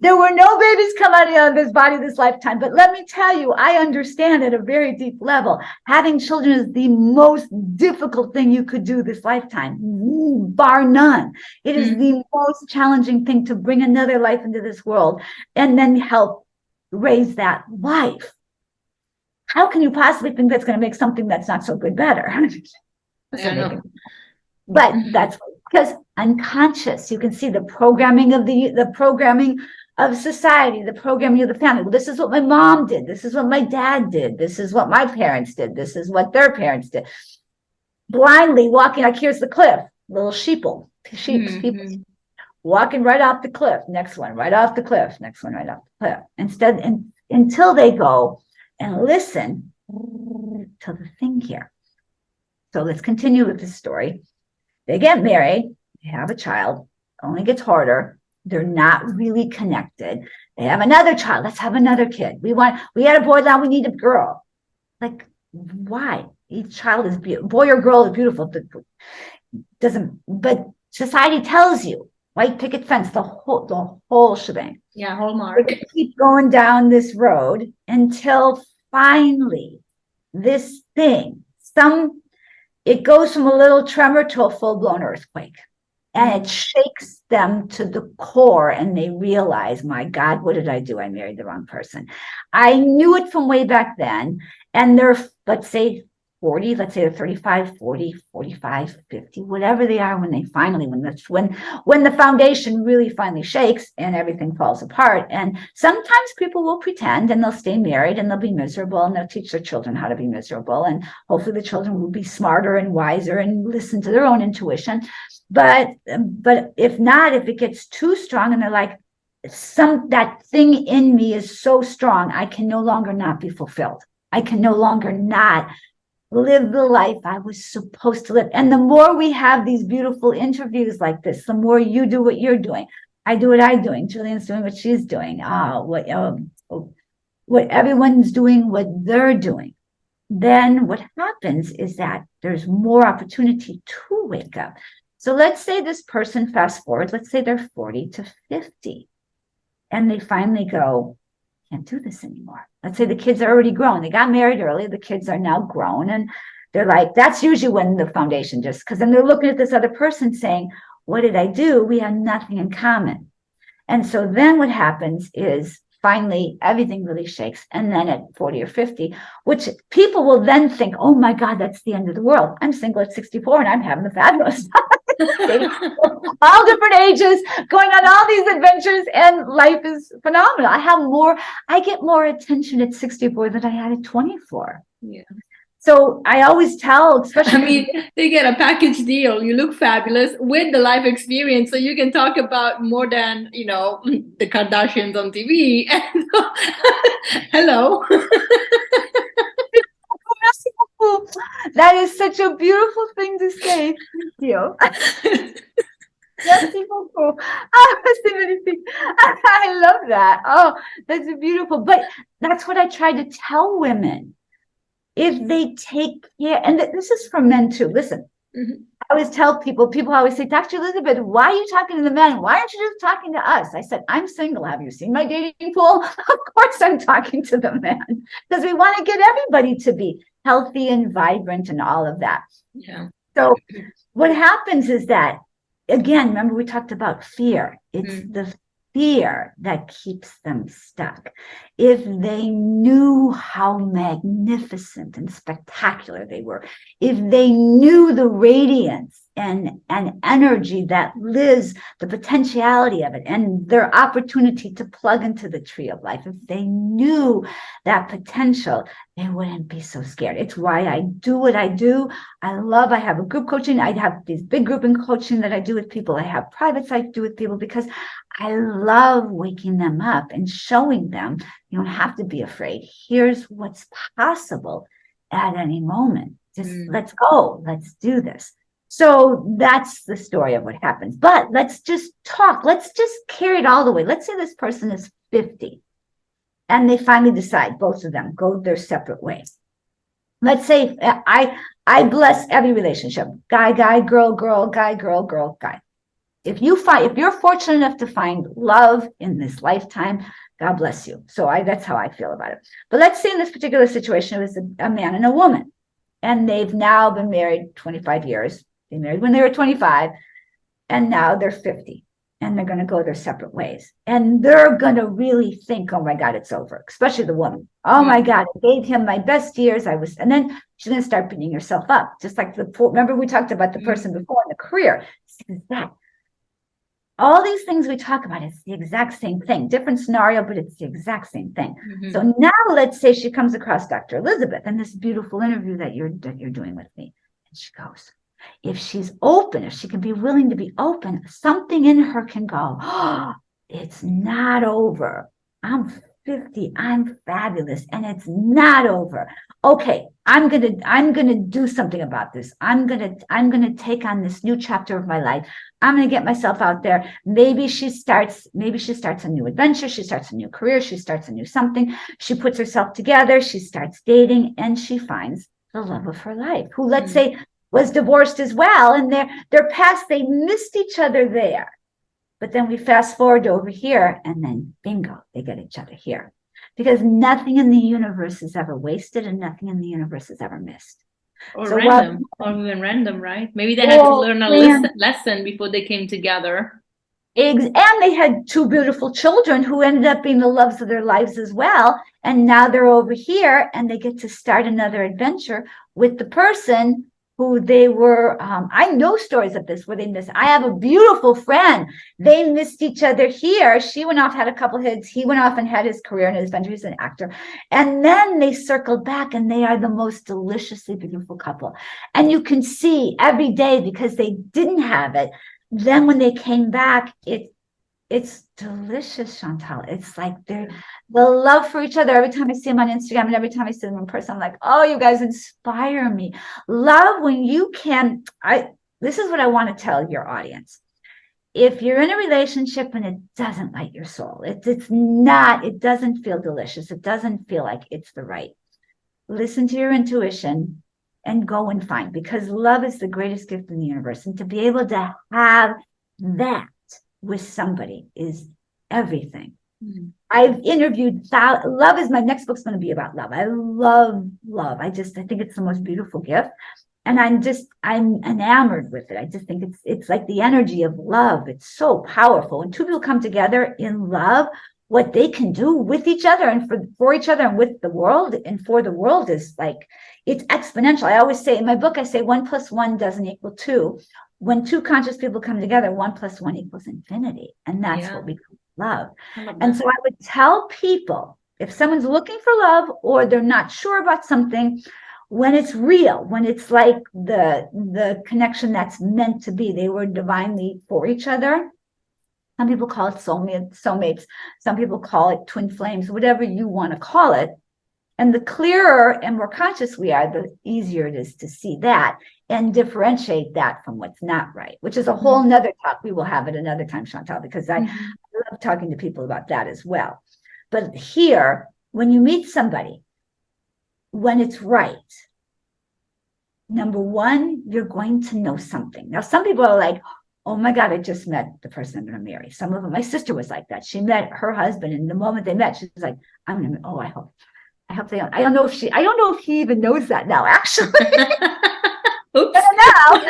There were no babies come out of this body this lifetime. But let me tell you, I understand at a very deep level, having children is the most difficult thing you could do this lifetime, bar none. It is the most challenging thing to bring another life into this world and then help raise that life. How can you possibly think that's going to make something that's not so good better? But that's because unconscious. You can see the programming of the programming of society, the programming of the family. Well, this is what my mom did. This is what my dad did. This is what my parents did. This is what their parents did. Blindly walking, like here's the cliff, little people walking right off the cliff. Next one, right off the cliff. Next one, right off the cliff. Until they go and listen to the thing here. So let's continue with this story. They get married, they have a child, only gets harder. They're not really connected. They have another child. Let's have another kid. We had a boy, now we need a girl. Like, why? Each child is beautiful. Boy or girl is beautiful. But society tells you white picket fence, the whole shebang. Yeah, Hallmark. They keep going down this road until finally this thing, it goes from a little tremor to a full-blown earthquake. And it shakes them to the core, and they realize, my God, what did I do? I married the wrong person. I knew it from way back then. And they're, let's say 40, let's say they're 35, 40, 45, 50, whatever they are when they finally, when the foundation really finally shakes and everything falls apart. And sometimes people will pretend and they'll stay married and they'll be miserable and they'll teach their children how to be miserable. And hopefully the children will be smarter and wiser and listen to their own intuition. But if not, if it gets too strong and they're like, that thing in me is so strong, I can no longer not be fulfilled. I can no longer not live the life I was supposed to live. And the more we have these beautiful interviews like this, the more you do what you're doing. I do what I'm doing. Julian's doing what she's doing. What everyone's doing, what they're doing. Then what happens is that there's more opportunity to wake up. So let's say this person, fast forward, let's say they're 40 to 50, and they finally go, can't do this anymore. Let's say the kids are already grown. They got married early. The kids are now grown. And they're like, that's usually when the foundation just, because then they're looking at this other person saying, what did I do? We have nothing in common. And so then what happens is finally everything really shakes. And then at 40 or 50, which people will then think, oh my God, that's the end of the world. I'm single at 64 and I'm having a fabulous time. All different ages, going on all these adventures, and life is phenomenal. I get more attention at 64 than I had at 24. Yeah. So I always tell, especially they get a package deal. You look fabulous with the life experience, so you can talk about more than the Kardashians on TV. Hello. That is such a beautiful thing to say. Thank you. Merci beaucoup. I love that. Oh, that's beautiful. But that's what I try to tell women. If they take care, and this is for men too. Listen, I always tell people always say, Dr. Elizabeth, why are you talking to the men? Why aren't you just talking to us? I said, I'm single. Have you seen my dating pool? Of course I'm talking to the men, because we want to get everybody to be healthy and vibrant and all of that. Yeah. So what happens is that, again, remember we talked about fear. It's the fear that keeps them stuck. If they knew how magnificent and spectacular they were, if they knew the radiance and energy that lives, the potentiality of it, and their opportunity to plug into the tree of life, if they knew that potential, they wouldn't be so scared. It's why I do what I do. I have a group coaching. I have these big group and coaching that I do with people. I have privates I do with people, because I love waking them up and showing them you don't have to be afraid. Here's what's possible at any moment. Just let's go. Let's do this. So that's the story of what happens. But let's just talk. Let's just carry it all the way. Let's say this person is 50 and they finally decide, both of them go their separate ways. Let's say I bless every relationship. Guy, girl, guy, girl, guy. If you're fortunate enough to find love in this lifetime, God bless you. So that's how I feel about it. But let's say in this particular situation, it was a man and a woman, and they've now been married 25 years. They married when they were 25, and now they're 50, and they're going to go their separate ways. And they're going to really think, oh my God, it's over, especially the woman. Oh my God, I gave him my best years. And then she's going to start beating herself up. Just like remember we talked about the person before in the career. It's that. All these things we talk about, it's the exact same thing. Different scenario, but it's the exact same thing. So now let's say she comes across Dr. Elizabeth in this beautiful interview that you're doing with me. And she goes, if she's open, if she can be willing to be open, something in her can go, oh, it's not over. I'm 50, I'm fabulous, and it's not over. Okay, I'm gonna do something about this. I'm gonna take on this new chapter of my life. I'm gonna get myself out there. Maybe she starts a new adventure, she starts a new career, she starts a new something, she puts herself together, she starts dating, and she finds the love of her life, who, let's say, was divorced as well, and their past, they missed each other there. But then we fast forward over here, and then bingo, they get each other here. Because nothing in the universe is ever wasted, and nothing in the universe is ever missed. Or So random, or even random, right? Maybe they had to learn a lesson before they came together. And they had two beautiful children who ended up being the loves of their lives as well. And now they're over here, and they get to start another adventure with the person who they were. I know stories of this where they missed. I have a beautiful friend. They missed each other here. She went off, had a couple hits. He went off and had his career and his adventure. He's an actor. And then they circled back, and they are the most deliciously beautiful couple. And you can see every day, because they didn't have it. Then when they came back, it's delicious, Chantal. It's like the love for each other. Every time I see them on Instagram and every time I see them in person, I'm like, oh, you guys inspire me. Love when you can. This is what I want to tell your audience. If you're in a relationship and it doesn't light your soul, it doesn't feel delicious. It doesn't feel like it's the right. Listen to your intuition and go and find, because love is the greatest gift in the universe. And to be able to have that with somebody is everything. Mm-hmm. I've interviewed love is my next book's going to be about love. I love love. I think it's the most beautiful gift. And I'm enamored with it. I just think it's like the energy of love. It's so powerful. When two people come together in love, what they can do with each other and for each other and with the world and for the world is like, it's exponential. I always say in my book, I say 1 + 1 doesn't equal 2. When two conscious people come together, 1 + 1 equals infinity. And that's what we call love. And so I would tell people, if someone's looking for love or they're not sure about something, when it's real, when it's like the connection that's meant to be, they were divinely for each other. Some people call it soulmates. Some people call it twin flames, whatever you want to call it. And the clearer and more conscious we are, the easier it is to see that and differentiate that from what's not right, which is a whole nother talk. We will have it another time, Chantal, because I love talking to people about that as well. But here, when you meet somebody, when it's right, number one, you're going to know something. Now, some people are like, oh my God, I just met the person I'm going to marry. Some of them, my sister was like that. She met her husband, and the moment they met, she was like, I'm going to, I hope they don't. I don't know if he even knows that now, actually. Oops. I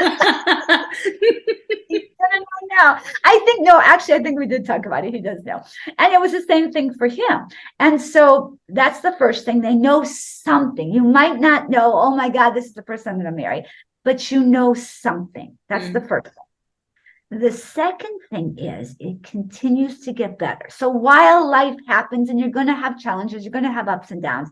don't know now. I think we did talk about it. He does know. And it was the same thing for him. And so that's the first thing. They know something. You might not know, oh my God, this is the person I'm going to marry, but you know something. That's the first thing. The second thing is it continues to get better. So while life happens and you're going to have challenges, you're going to have ups and downs,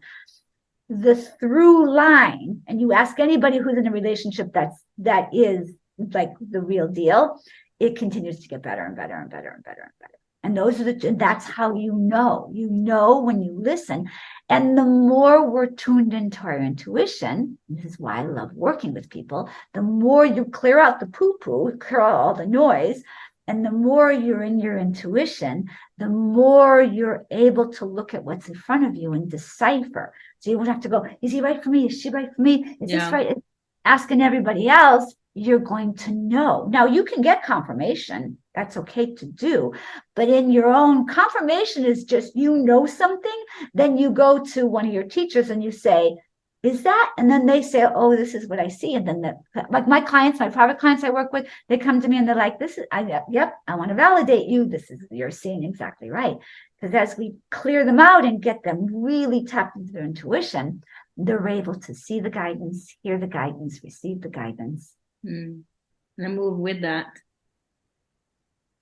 the through line, and you ask anybody who's in a relationship that is like the real deal, it continues to get better and better and better and better and better. And that's how you know when you listen. And the more we're tuned into our intuition, this is why I love working with people, the more you clear out the poo-poo, clear out all the noise, and the more you're in your intuition, the more you're able to look at what's in front of you and decipher. So you won't have to go, is he right for me? Is she right for me? Is this right? Asking everybody else, you're going to know. Now, you can get confirmation. That's okay to do. But in your own, confirmation is just, something. Then you go to one of your teachers and you say, is that? And then they say, oh, this is what I see. And then like my clients, my private clients I work with, they come to me and they're like, I want to validate you. You're seeing exactly right. Because as we clear them out and get them really tapped into their intuition, they're able to see the guidance, hear the guidance, receive the guidance. And move with that.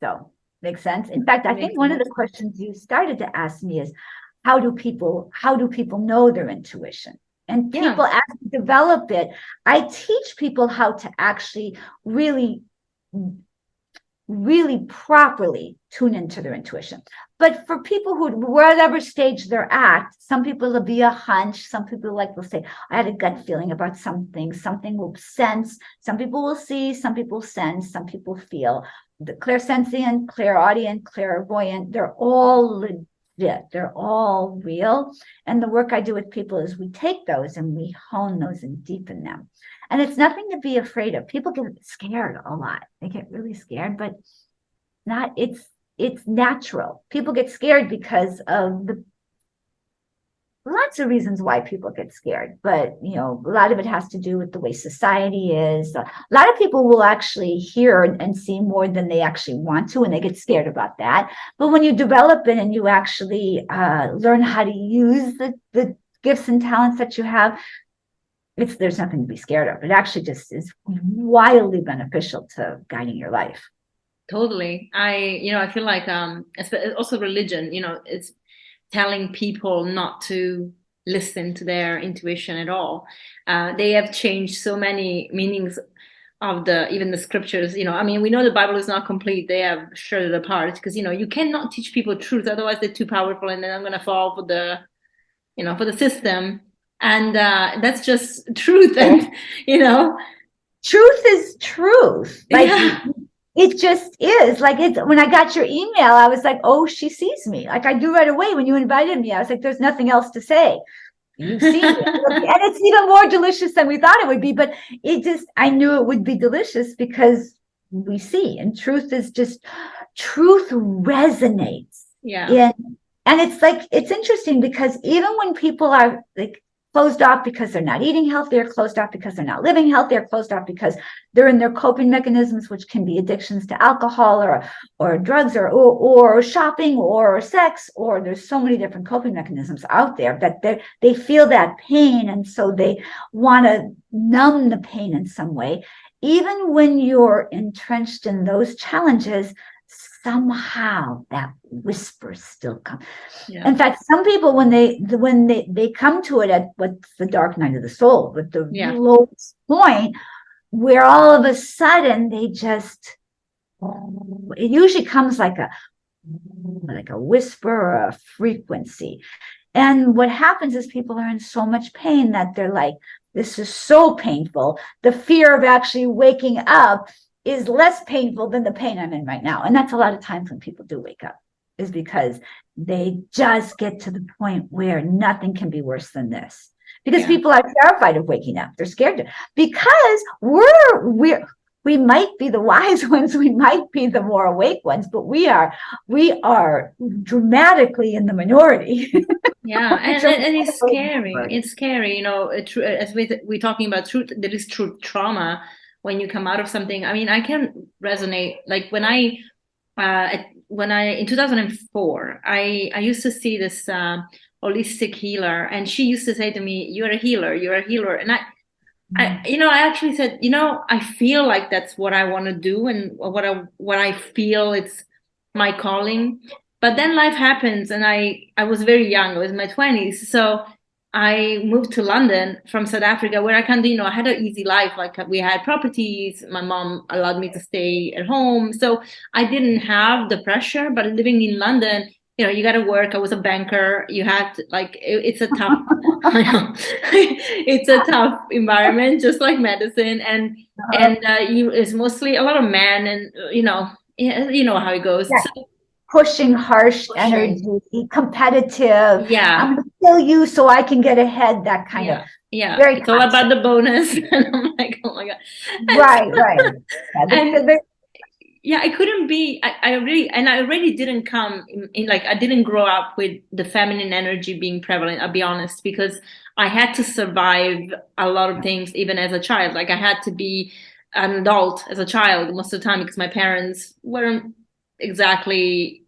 So, makes sense. In fact, I think one of the questions you started to ask me is, how do people know their intuition? And people actually develop it. I teach people how to actually really, really properly tune into their intuition. But for people who, whatever stage they're at, some people will be a hunch. Some people will say, I had a gut feeling about something. Something will sense. Some people will see. Some people sense. Some people feel. The clairsentient, clairaudient, clairvoyant, they're all legit. They're all real. And the work I do with people is we take those and we hone those and deepen them. And it's nothing to be afraid of. People get scared a lot. They get really scared, but not, it's natural. People get scared because of the lots of reasons why people get scared, but a lot of it has to do with the way society is. A lot of people will actually hear and see more than they actually want to, and they get scared about that. But when you develop it and you actually learn how to use the gifts and talents that you have, there's nothing to be scared of. It actually just is wildly beneficial to guiding your life. Totally. I feel like also religion, it's telling people not to listen to their intuition at all. They have changed so many meanings of even the scriptures. I mean, we know the Bible is not complete. They have shredded it apart because you cannot teach people truth, otherwise they're too powerful, and then I'm gonna fall for the system. And that's just truth. And truth is truth. Like, yeah. it just is. Like, when I got your email, I was like, oh, she sees me. Like I do right away when you invited me. I was like, there's nothing else to say. You see me. And it's even more delicious than we thought it would be. But I knew it would be delicious because we see. And truth resonates. Yeah. And it's interesting because even when people are like closed off because they're not eating healthy, or closed off because they're not living healthy, or closed off because they're in their coping mechanisms, which can be addictions to alcohol or drugs or shopping or sex, or there's so many different coping mechanisms out there that they feel that pain, and so they want to numb the pain in some way. Even when you're entrenched in those challenges, somehow that whisper still comes. Yeah. In fact, some people, when they come to it at what's the dark night of the soul, with the lowest point, where all of a sudden it usually comes like a whisper or a frequency. And what happens is people are in so much pain that they're like, this is so painful. The fear of actually waking up is less painful than the pain I'm in right now. And that's a lot of times when people do wake up, is because they just get to the point where nothing can be worse than this. Because people are terrified of waking up. They're scared because we might be the wise ones, we might be the more awake ones, but we are dramatically in the minority. Yeah, and it's scary. It's scary, as we're talking about truth, there is true trauma when you come out of something. I mean, I can resonate. Like when I in 2004, I used to see this holistic healer, and she used to say to me, "You're a healer. You're a healer." And I actually said, I feel like that's what I want to do, and what I feel it's my calling. But then life happens, and I was very young. I was in my 20s, so I moved to London from South Africa, where I I had an easy life. Like, we had properties. My mom allowed me to stay at home. So I didn't have the pressure, but living in London, you got to work. I was a banker. You had to, it's a tough, it's a tough environment, just like medicine. And it's mostly a lot of men, and, you know how it goes. Yeah. So, pushing, harsh energy, competitive. Yeah. I'm going to kill you so I can get ahead, that kind of. Yeah. It's all about the bonus. And I'm like, oh my God. Right. Yeah, I couldn't be, I really didn't come in I didn't grow up with the feminine energy being prevalent, I'll be honest, because I had to survive a lot of things even as a child. Like, I had to be an adult as a child most of the time because my parents weren't exactly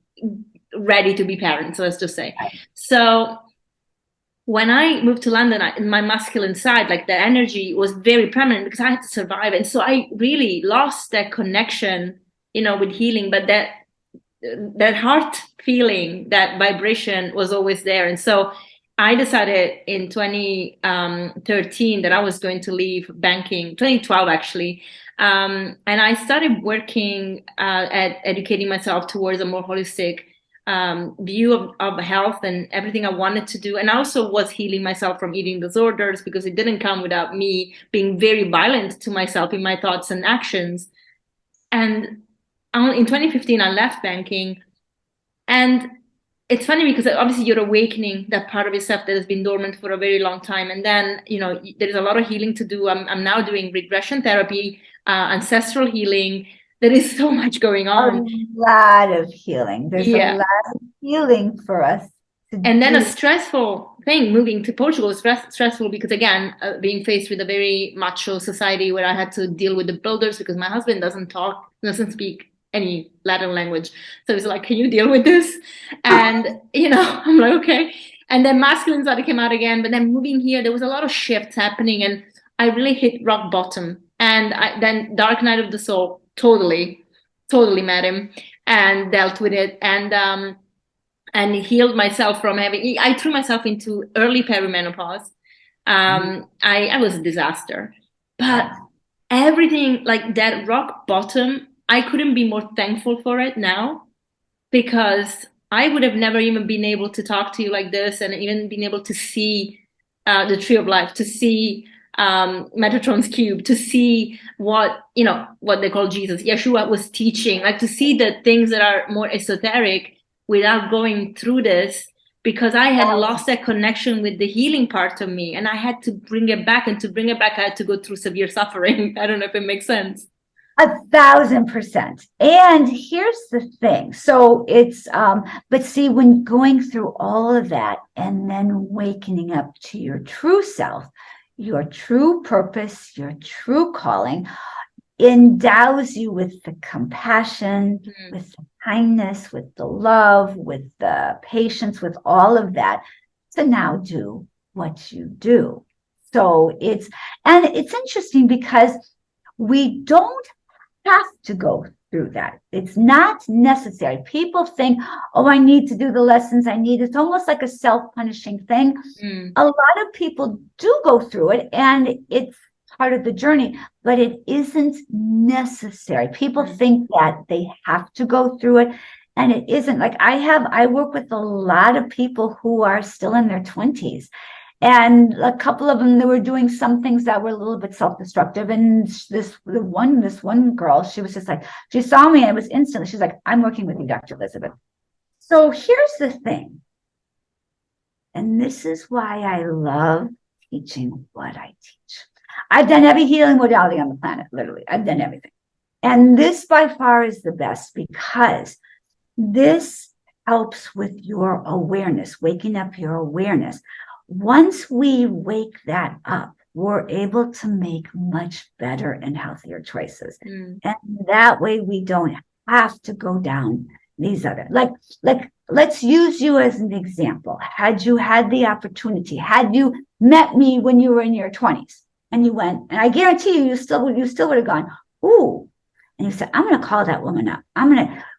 ready to be parents, let's just say. So when I moved to London, my masculine side, the energy was very prominent because I had to survive. And so I really lost that connection, with healing, but that heart feeling, that vibration was always there. And so I decided in 2013 that I was going to leave banking, 2012 actually. And I started working at educating myself towards a more holistic view of health and everything I wanted to do. And I also was healing myself from eating disorders, because it didn't come without me being very violent to myself in my thoughts and actions. And in 2015, I left banking. And it's funny because obviously you're awakening that part of yourself that has been dormant for a very long time. And then, there's a lot of healing to do. I'm now doing regression therapy, ancestral healing, There is so much going A on. lot of healing. There's a Yeah. lot of healing for us to And then a do. stressful thing, moving to Portugal was stressful because, again, being faced with a very macho society where I had to deal with the builders because my husband doesn't speak any Latin language. So it's like, can you deal with this? And, I'm like, okay. And then masculine side came out again. But then moving here, there was a lot of shifts happening. And I really hit rock bottom. And then Dark Night of the Soul, totally, totally met him and dealt with it. And healed myself from I threw myself into early perimenopause. I was a disaster, but everything like that rock bottom, I couldn't be more thankful for it now because I would have never even been able to talk to you like this and even been able to see the tree of life, to see Metatron's cube, to see what they call Jesus, Yeshua was teaching, like to see the things that are more esoteric without going through this, because I had lost that connection with the healing part of me and I had to bring it back. And to bring it back, I had to go through severe suffering. I don't know if it makes sense. 1,000%. And here's the thing. So it's, but see, when going through all of that and then waking up to your true self, your true purpose, your true calling, endows you with the compassion, with the kindness, with the love, with the patience, with all of that to now do what you do. So it's interesting because we don't have to go through that. It's not necessary. People think, oh, I need to do the lessons I need. It's almost like a self-punishing thing. A lot of people do go through it and it's part of the journey, but it isn't necessary. People think that they have to go through it, and it isn't. Like I work with a lot of people who are still in their 20s, and a couple of them, they were doing some things that were a little bit self-destructive. And this one girl, she was just like, she saw me and it was instantly, she's like, I'm working with you, Dr. Elizabeth. So here's the thing. And this is why I love teaching what I teach. I've done every healing modality on the planet, literally. I've done everything. And this by far is the best because this helps with your awareness, waking up your awareness. Once we wake that up, we're able to make much better and healthier choices. And that way we don't have to go down these other, like, let's use you as an example. Had you had the opportunity, had you met me when you were in your 20s and you went, and I guarantee you still would have gone, ooh, and you said, I'm going to call that woman up.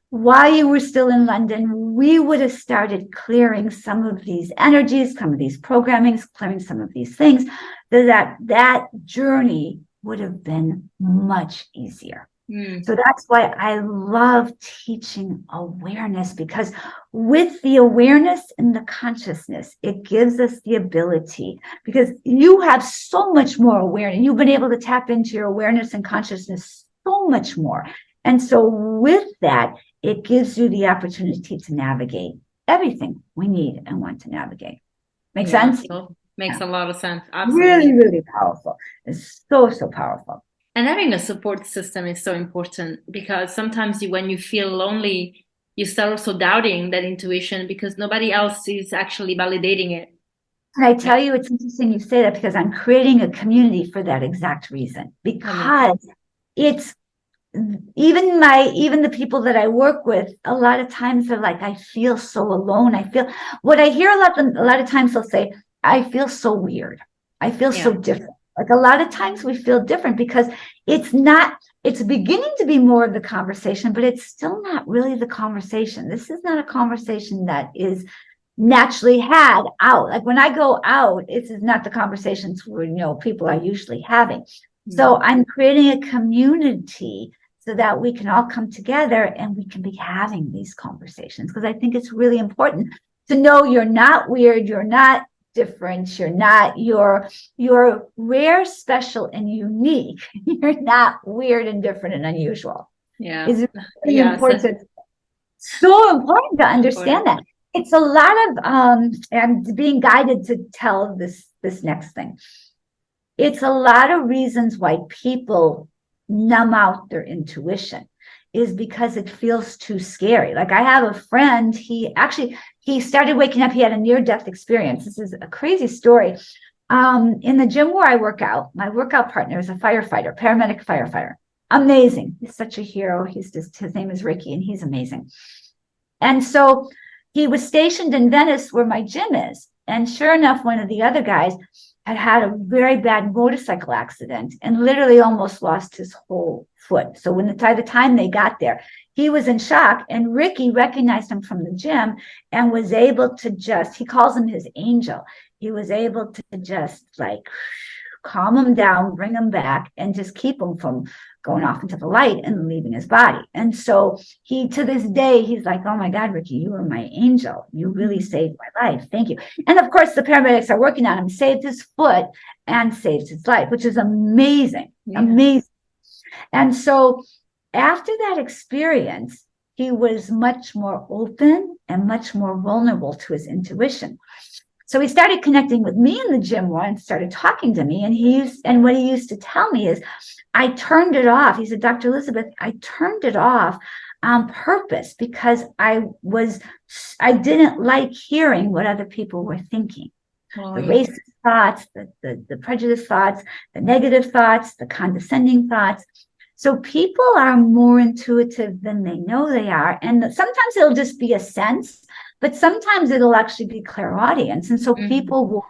While you were still in London, we would have started clearing some of these energies, some of these programmings, clearing some of these things, that journey would have been much easier. So that's why I love teaching awareness, because with the awareness and the consciousness, it gives us the ability, because you have so much more awareness. You've been able to tap into your awareness and consciousness so much more. And so with that, it gives you the opportunity to navigate everything we need and want to navigate. Make sense? So makes a lot of sense. Absolutely. Really, really powerful. It's so, so powerful. And having a support system is so important, because sometimes when you feel lonely, you start also doubting that intuition because nobody else is actually validating it. And I tell you, it's interesting you say that, because I'm creating a community for that exact reason, because it's even the people that I work with, a lot of times they're like, I feel so alone. What I hear a lot of times they'll say, I feel so weird. I feel so different. Like a lot of times we feel different because it's beginning to be more of the conversation, but it's still not really the conversation. This is not a conversation that is naturally had out. Like when I go out, this is not the conversations where, people are usually having. So I'm creating a community so that we can all come together and we can be having these conversations, because I think it's really important to know you're not weird, you're not different, you're rare, special, and unique. You're not weird and different and unusual. It's really important. So important to understand that. It's a lot of and being guided to tell this next thing. It's a lot of reasons why people numb out their intuition, is because it feels too scary. Like I have a friend, he started waking up, he had a near-death experience. This is a crazy story. In the gym where I work out, my workout partner is a firefighter, paramedic firefighter. Amazing. He's such a hero. His name is Ricky, and he's amazing. And so he was stationed in Venice where my gym is. And sure enough, one of the other guys had a very bad motorcycle accident and literally almost lost his whole foot. So by the time they got there, he was in shock, and Ricky recognized him from the gym and was able to he calls him his angel. He was able to just like calm him down, bring him back, and just keep him from going off into the light and leaving his body. And so to this day, he's like, oh my God, Ricky, you were my angel. You really saved my life. Thank you. And of course, the paramedics are working on him, saved his foot and saved his life, which is amazing, amazing. And so after that experience, he was much more open and much more vulnerable to his intuition. So he started connecting with me in the gym more and started talking to me. And what he used to tell me is, I turned it off. He said, Dr. Elizabeth, I turned it off on purpose because I didn't like hearing what other people were thinking. The racist thoughts, the prejudice thoughts, the negative thoughts, the condescending thoughts. So people are more intuitive than they know they are. And sometimes it'll just be a sense, but sometimes it'll actually be clairaudience. And so people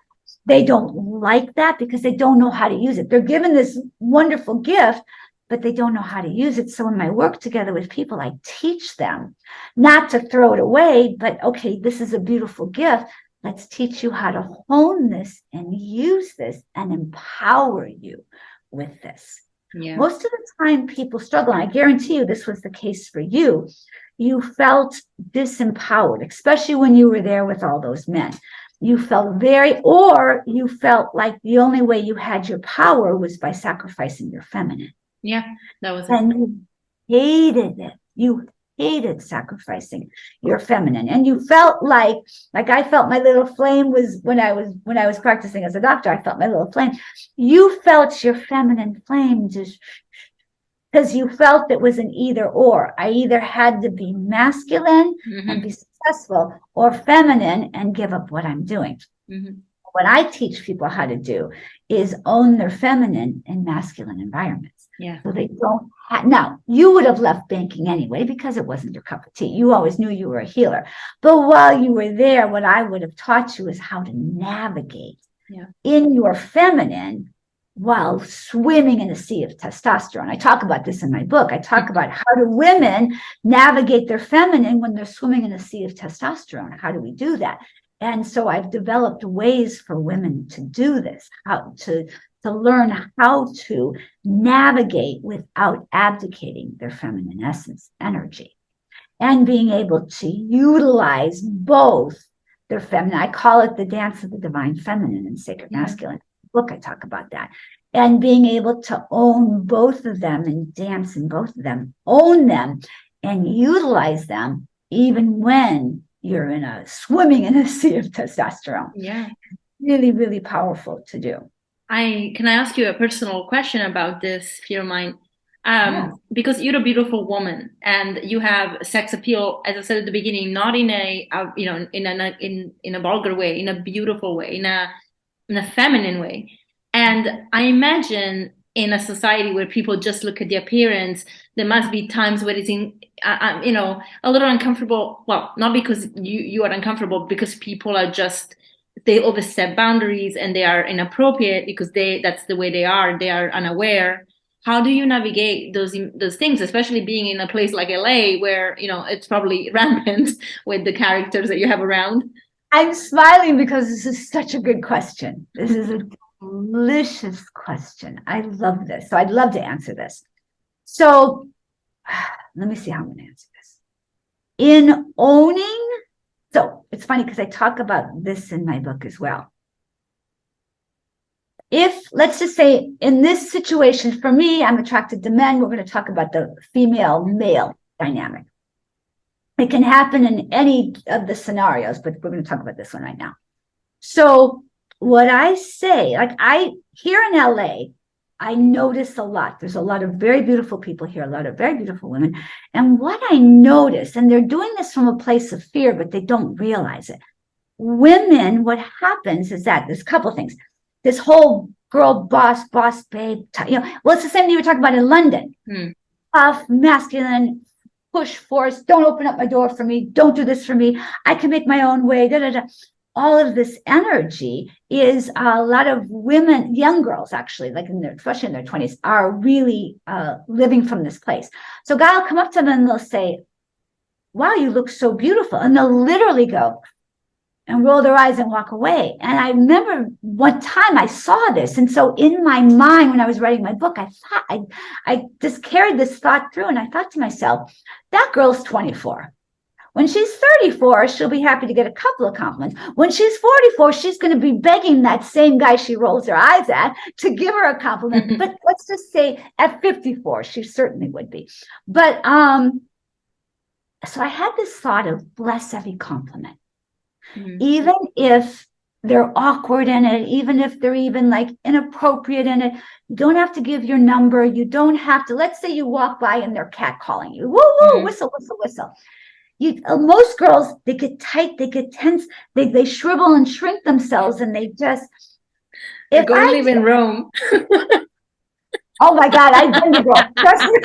they don't like that because they don't know how to use it. They're given this wonderful gift, but they don't know how to use it. So in my work together with people, I teach them not to throw it away, but okay, this is a beautiful gift. Let's teach you how to hone this and use this and empower you with this. Yeah. Most of the time people struggle, and I guarantee you this was the case for you. You felt disempowered, especially when you were there with all those men. You felt you felt like the only way you had your power was by sacrificing your feminine. Yeah, that was it. And you hated it. You hated sacrificing your feminine. And you felt like I felt my little flame was when I was practicing as a doctor, I felt my little flame. You felt your feminine flame just because you felt it was an either or. I either had to be masculine and be successful or feminine and give up what I'm doing. What I teach people how to do is own their feminine in masculine environments. Yeah. So they don't now, you would have left banking anyway because it wasn't your cup of tea. You always knew you were a healer. But while you were there, what I would have taught you is how to navigate in your feminine while swimming in a sea of testosterone. I talk about this in my book. I talk about how do women navigate their feminine when they're swimming in a sea of testosterone. How do we do that? And so I've developed ways for women to do this, how to learn how to navigate without abdicating their feminine essence, energy, and being able to utilize both their feminine. I call it the dance of the divine feminine and sacred masculine. Book, I talk about that, and being able to own both of them and dance in both of them, own them and utilize them even when you're swimming in a sea of testosterone. Yeah, really, really powerful to do. Can I ask you a personal question about this, if you don't mind? Because you're a beautiful woman and you have sex appeal, as I said at the beginning, not in a in a vulgar way, in a beautiful way, in a feminine way. And I imagine in a society where people just look at the appearance, there must be times where it's a little uncomfortable. Well, not because you are uncomfortable, because people are they overstep boundaries and they are inappropriate because that's the way they are unaware. How do you navigate those things, especially being in a place like LA where, it's probably rampant with the characters that you have around? I'm smiling because this is such a good question. This is a delicious question. I love this. So I'd love to answer this. So let me see how I'm going to answer this. In owning, so it's funny because I talk about this in my book as well. If, let's just say, in this situation, for me, I'm attracted to men. We're going to talk about the female-male dynamic. It can happen in any of the scenarios, but we're going to talk about this one right now. So what I say, here in LA, I notice a lot. There's a lot of very beautiful people here, a lot of very beautiful women. And what I notice, and they're doing this from a place of fear, but they don't realize it. Women, what happens is that there's a couple of things. This whole girl boss, babe, well, it's the same thing you were talking about in London. Tough, masculine, push, force, don't open up my door for me, don't do this for me, I can make my own way, da, da, da. All of this energy is a lot of women, young girls actually, like especially in their 20s, are really living from this place. So a guy will come up to them and they'll say, wow, you look so beautiful. And they'll literally go and roll their eyes and walk away. And I remember one time I saw this. And so in my mind, when I was writing my book, I just carried this thought through, and I thought to myself, that girl's 24. When she's 34, she'll be happy to get a couple of compliments. When she's 44, she's going to be begging that same guy she rolls her eyes at to give her a compliment. But let's just say at 54, she certainly would be. But so I had this thought of bless every compliment. Even if they're awkward in it, even if they're even like inappropriate in it, you don't have to give your number. You don't have to. Let's say you walk by and they're catcalling you. Woo, woo, whistle, whistle, whistle. Most girls, they get tight, they get tense, they shrivel and shrink themselves, and they just. Go live in Rome. Oh my God, I've been to Rome. Trust me.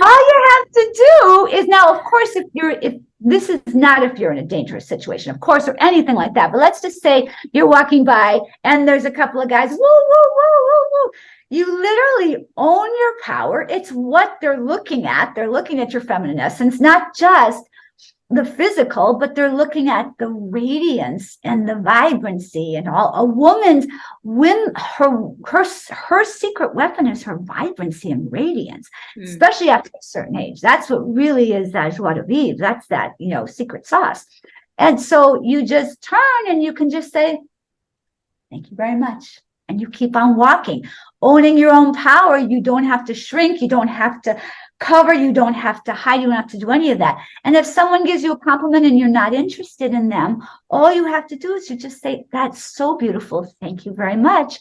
All you have to do is now, of course, if this is not if you're in a dangerous situation, of course, or anything like that. But let's just say you're walking by and there's a couple of guys, woo, woo, woo, woo, woo. You literally own your power. It's what they're looking at. They're looking at your feminine essence, not just the physical, but they're looking at the radiance and the vibrancy and all. A woman's her secret weapon is her vibrancy and radiance, especially after a certain age. That's what really is that joie de vivre. That's that, secret sauce. And so you just turn and you can just say, thank you very much. And you keep on walking, owning your own power. You don't have to shrink. You don't have to cover. You don't have to hide. You don't have to do any of that. And if someone gives you a compliment and you're not interested in them, all you have to do is you just say, that's so beautiful. Thank you very much.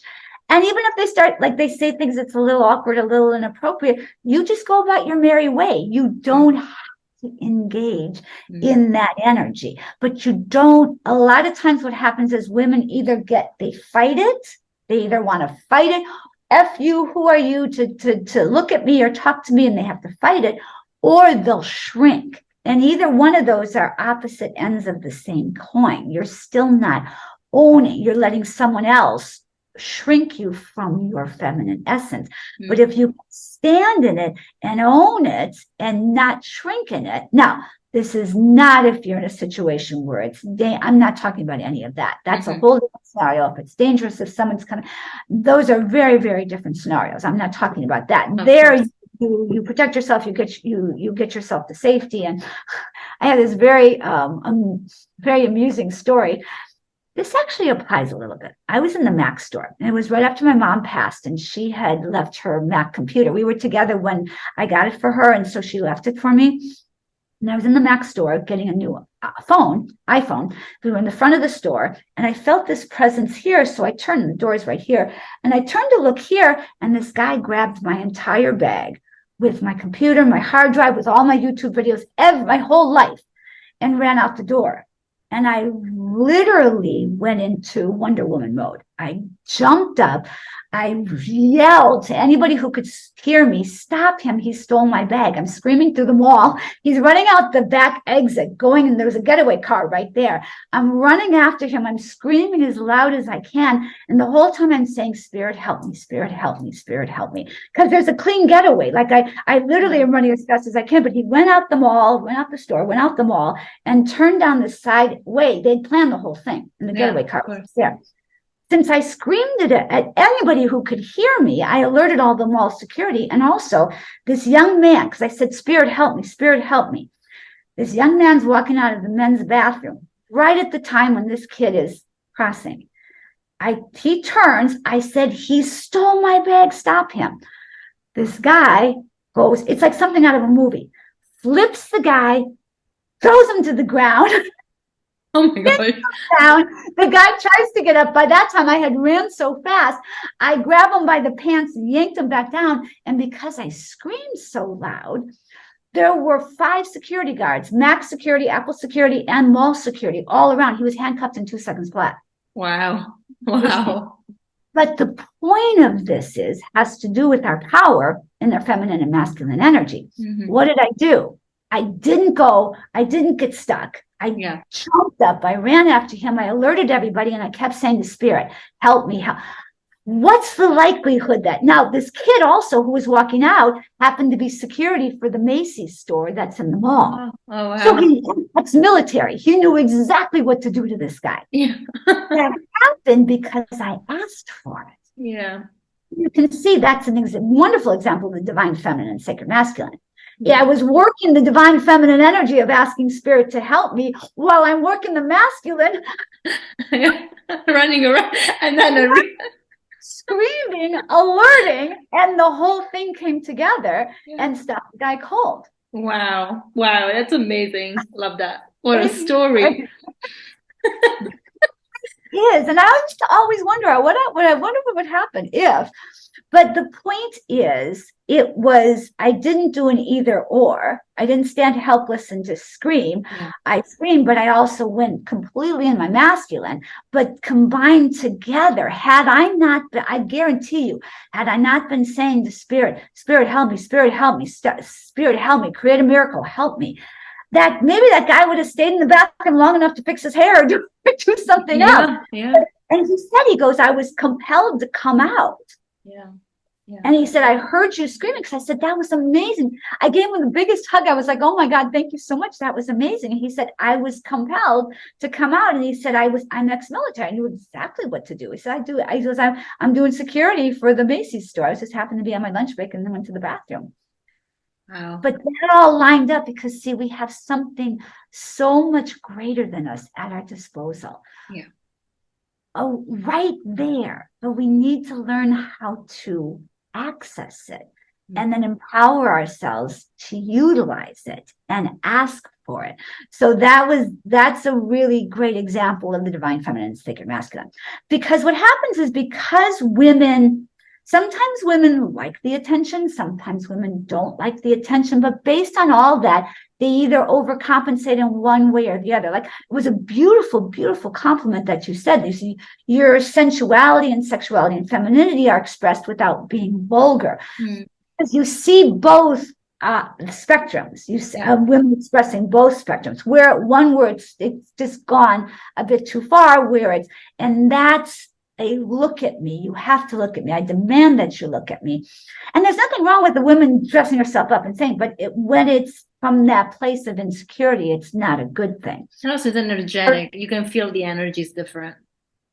And even if they start, like they say things that's a little awkward, a little inappropriate, you just go about your merry way. You don't have to engage in that energy. But you don't, a lot of times what happens is women they fight it. They either want to fight it, F you, who are you to look at me or talk to me, and they have to fight it, or they'll shrink. And either one of those are opposite ends of the same coin. You're still not owning, you're letting someone else shrink you from your feminine essence. But if you stand in it and own it and not shrink in it. Now, this is not if you're in a situation where it's, I'm not talking about any of that. That's a whole different scenario. If it's dangerous, if someone's coming, those are very, very different scenarios. I'm not talking about that. There, you protect yourself, you get yourself to safety. And I had this very amusing story. This actually applies a little bit. I was in the Mac store, and it was right after my mom passed, and she had left her Mac computer. We were together when I got it for her, and so she left it for me. And I was in the Mac store getting a new iPhone. We were in the front of the store, and I felt this presence here. So I turned, and the door is right here. And I turned to look here, and this guy grabbed my entire bag with my computer, my hard drive, with all my YouTube videos, my whole life, and ran out the door. And I literally went into Wonder Woman mode. I jumped up. I yelled to anybody who could hear me, stop him. He stole my bag. I'm screaming through the mall. He's running out the back exit and there was a getaway car right there. I'm running after him. I'm screaming as loud as I can. And the whole time I'm saying, Spirit, help me, Spirit, help me, Spirit, help me. Because there's a clean getaway. Like I literally am running as fast as I can, but he went out the mall, went out the store, went out the mall, and turned down the side way. They'd planned the whole thing. And the getaway car was there. Since I screamed it at anybody who could hear me, I alerted all the mall security, and also this young man, because I said, Spirit, help me, Spirit, help me. This young man's walking out of the men's bathroom right at the time when this kid is crossing. He turns, I said, he stole my bag, stop him. This guy goes, it's like something out of a movie, flips the guy, throws him to the ground, Oh my gosh. Down. The guy tries to get up. By that time, I had ran so fast. I grabbed him by the pants and yanked him back down. And because I screamed so loud, there were 5 security guards, max security, Apple security, and mall security all around. He was handcuffed in 2 seconds flat. Wow. Wow. But the point of this has to do with our power in their feminine and masculine energy. Mm-hmm. What did I do? I didn't get stuck. I jumped up, I ran after him, I alerted everybody, and I kept saying to Spirit, help me, help. What's the likelihood that now this kid also who was walking out happened to be security for the Macy's store that's in the mall. Oh, wow. So he ex-military. He knew exactly what to do to this guy. Yeah. That happened because I asked for it. Yeah. You can see that's a wonderful example of the divine feminine and sacred masculine. Yeah, I was working the divine feminine energy of asking Spirit to help me while I'm working the masculine. Running around and then screaming, alerting, and the whole thing came together and stopped the guy cold. Wow. Wow, that's amazing. Love that. What a story. Is, and I used to always wonder, I wonder what would happen if, but the point is, I didn't do an either or. I didn't stand helpless and just scream. Yeah. I screamed, but I also went completely in my masculine, but combined together. Had I not been, I guarantee you, had I not been saying to Spirit, Spirit, help me, Spirit, help me, Spirit, help me, create a miracle, help me, that maybe that guy would have stayed in the bathroom long enough to fix his hair or do something else. Yeah. And he said, he goes, I was compelled to come out. Yeah. Yeah. And he said, I heard you screaming, because I said, that was amazing. I gave him the biggest hug. I was like, oh my God, thank you so much. That was amazing. And he said, I was compelled to come out. And he said, I'm ex-military. I knew exactly what to do. He said, he goes, I'm doing security for the Macy's store. I just happened to be on my lunch break and then went to the bathroom. Wow. But that all lined up because, see, we have something so much greater than us at our disposal. Yeah. Oh, right there. But we need to learn how to access it and then empower ourselves to utilize it and ask for it. So that's a really great example of the divine feminine and sacred masculine. Because what happens is, because sometimes women like the attention, sometimes women don't like the attention, but based on all that, they either overcompensate in one way or the other. Like, it was a beautiful, beautiful compliment that you said. You see, your sensuality and sexuality and femininity are expressed without being vulgar. Because you see both spectrums. You see women expressing both spectrums, where one word it's just gone a bit too far, and that's a look at me. You have to look at me. I demand that you look at me. And there's nothing wrong with the woman dressing herself up and saying, but when it's from that place of insecurity, it's not a good thing. And also, it's energetic. You can feel the energy is different.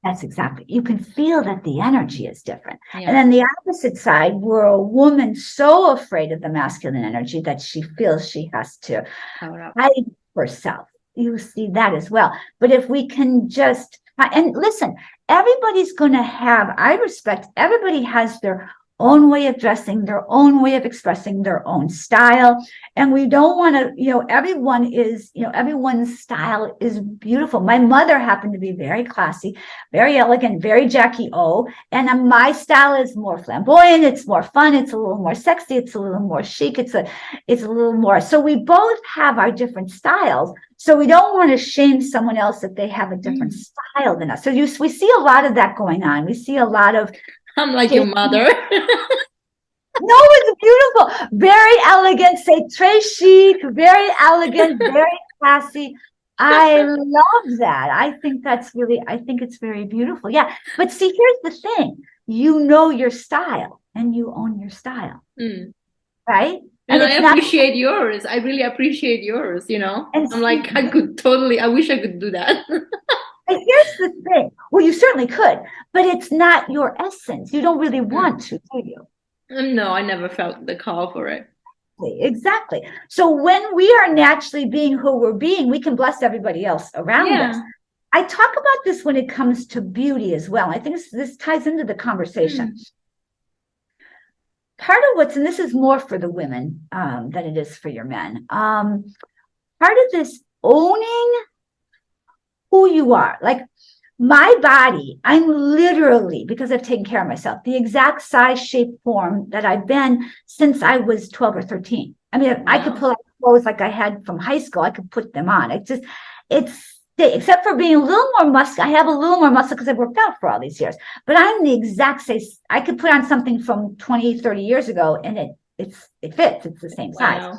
That's exactly. You can feel that the energy is different. Yeah. And then the opposite side, where a woman so afraid of the masculine energy that she feels she has to hide herself. You see that as well. But if we can just, and listen, everybody's going to I respect, everybody has their own way of dressing, their own way of expressing their own style. And we don't want to, everyone's style is beautiful. My mother happened to be very classy, very elegant, very Jackie O. And my style is more flamboyant. It's more fun. It's a little more sexy. It's a little more chic. It's a little more. So we both have our different styles. So we don't want to shame someone else if they have a different style than us. So we see a lot of that going on. We see a lot of, I'm like your mother. No, it's beautiful. Very elegant, c'est très chic, very elegant, very classy. I love that. I think it's very beautiful. Yeah. But see, here's the thing. You know your style and you own your style. Right? And I appreciate yours. I really appreciate yours, And I'm like, I wish I could do that. And here's the thing. Well, you certainly could, but it's not your essence. You don't really want to, do you? No, I never felt the call for it. Exactly. So when we are naturally being who we're being, we can bless everybody else around us. I talk about this when it comes to beauty as well. I think this ties into the conversation. Part of and this is more for the women than it is for your men. Part of this owning who you are. Like my body, I'm literally, because I've taken care of myself, the exact size, shape, form that I've been since I was 12 or 13. I mean, I could pull out clothes like I had from high school. I could put them on. It's except for being a little more muscle. I have a little more muscle because I've worked out for all these years, but I'm the exact same. I could put on something from 20, 30 years ago and it fits. It's the same size.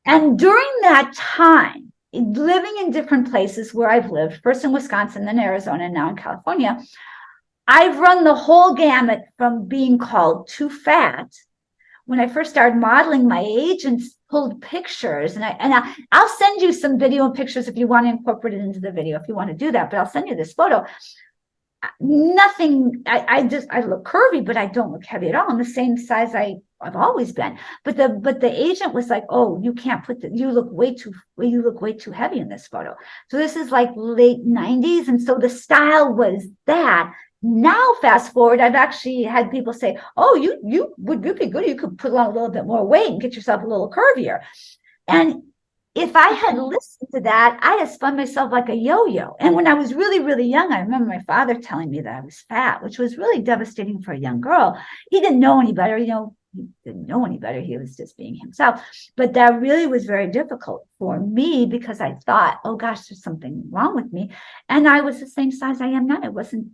And during that time, living in different places where I've lived, first in Wisconsin, then Arizona, and now in California, I've run the whole gamut from being called too fat. When I first started modeling, my agents pulled pictures, and I'll send you some video and pictures if you want to incorporate it into the video, if you want to do that, but I'll send you this photo. Nothing, I look curvy, but I don't look heavy at all. I'm the same size I've always been. But the agent was like, oh, you can't you look way too heavy in this photo. So this is like late 90s. And so the style was that. Now, fast forward, I've actually had people say, oh, you would be good. You could put on a little bit more weight and get yourself a little curvier. And if I had listened to that, I'd have spun myself like a yo-yo. And when I was really, really young, I remember my father telling me that I was fat, which was really devastating for a young girl. He didn't know any better. He didn't know any better. He was just being himself. But that really was very difficult for me because I thought, oh gosh, there's something wrong with me. And I was the same size I am now. It wasn't.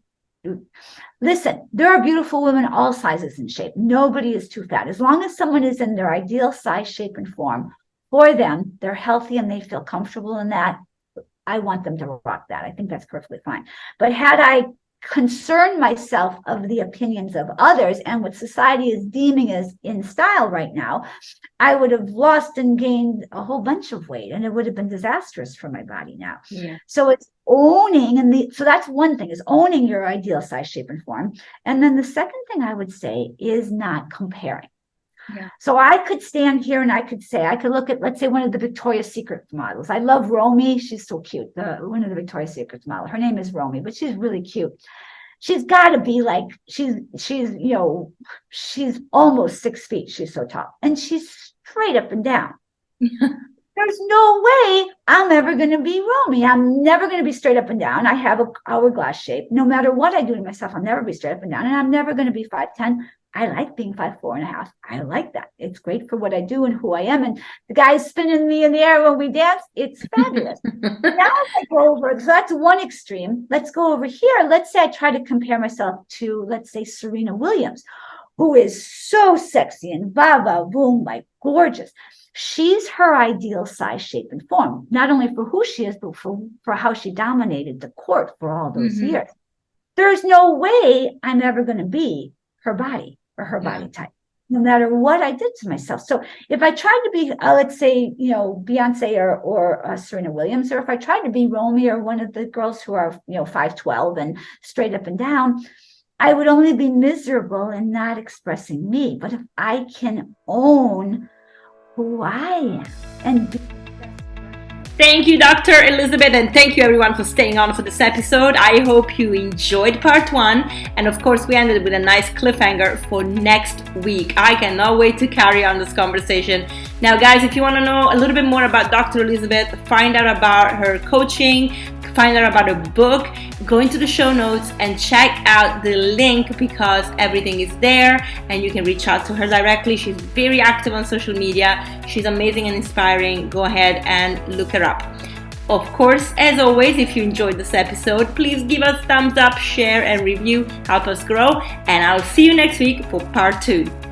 Listen, there are beautiful women, all sizes and shape. Nobody is too fat. As long as someone is in their ideal size, shape, and form for them, they're healthy and they feel comfortable in that. I want them to rock that. I think that's perfectly fine. But had I concerned myself of the opinions of others and what society is deeming as in style right now, I would have lost and gained a whole bunch of weight, and it would have been disastrous for my body now. Yeah. So it's owning, so that's one thing, is owning your ideal size, shape, and form. And then the second thing I would say is not comparing. Yeah. So I could stand here and I could look at, let's say, one of the Victoria's Secret models. I love Romy. She's so cute. One of the Victoria's Secret models. Her name is Romy, but she's really cute. She's got to be like, she's almost 6 feet. She's so tall. And she's straight up and down. There's no way I'm ever going to be Romy. I'm never going to be straight up and down. I have an hourglass shape. No matter what I do to myself, I'll never be straight up and down. And I'm never going to be 5'10". I like being 5'4.5". I like that. It's great for what I do and who I am. And the guys spinning me in the air when we dance, it's fabulous. Now I go over, so that's one extreme. Let's go over here. Let's say I try to compare myself to, let's say, Serena Williams, who is so sexy and boom, like gorgeous. She's her ideal size, shape, and form, not only for who she is, but for how she dominated the court for all those years. There's no way I'm ever going to be her body or her body type, no matter what I did to myself. So if I tried to be, let's say, Beyonce or Serena Williams, or if I tried to be Romy or one of the girls who are, 5'12" and straight up and down, I would only be miserable and not expressing me. But if I can own who I am and be. Thank you, Dr. Elizabeth, and thank you everyone for staying on for this episode. I hope you enjoyed part 1, and of course we ended with a nice cliffhanger for next week. I cannot wait to carry on this conversation. Now guys, if you want to know a little bit more about Dr. Elizabeth, find out about her coaching, find out about her book, go into the show notes and check out the link because everything is there and you can reach out to her directly. She's very active on social media. She's amazing and inspiring. Go ahead and look her up. Of course, as always, if you enjoyed this episode, please give us thumbs up, share and review, help us grow, and I'll see you next week for part 2.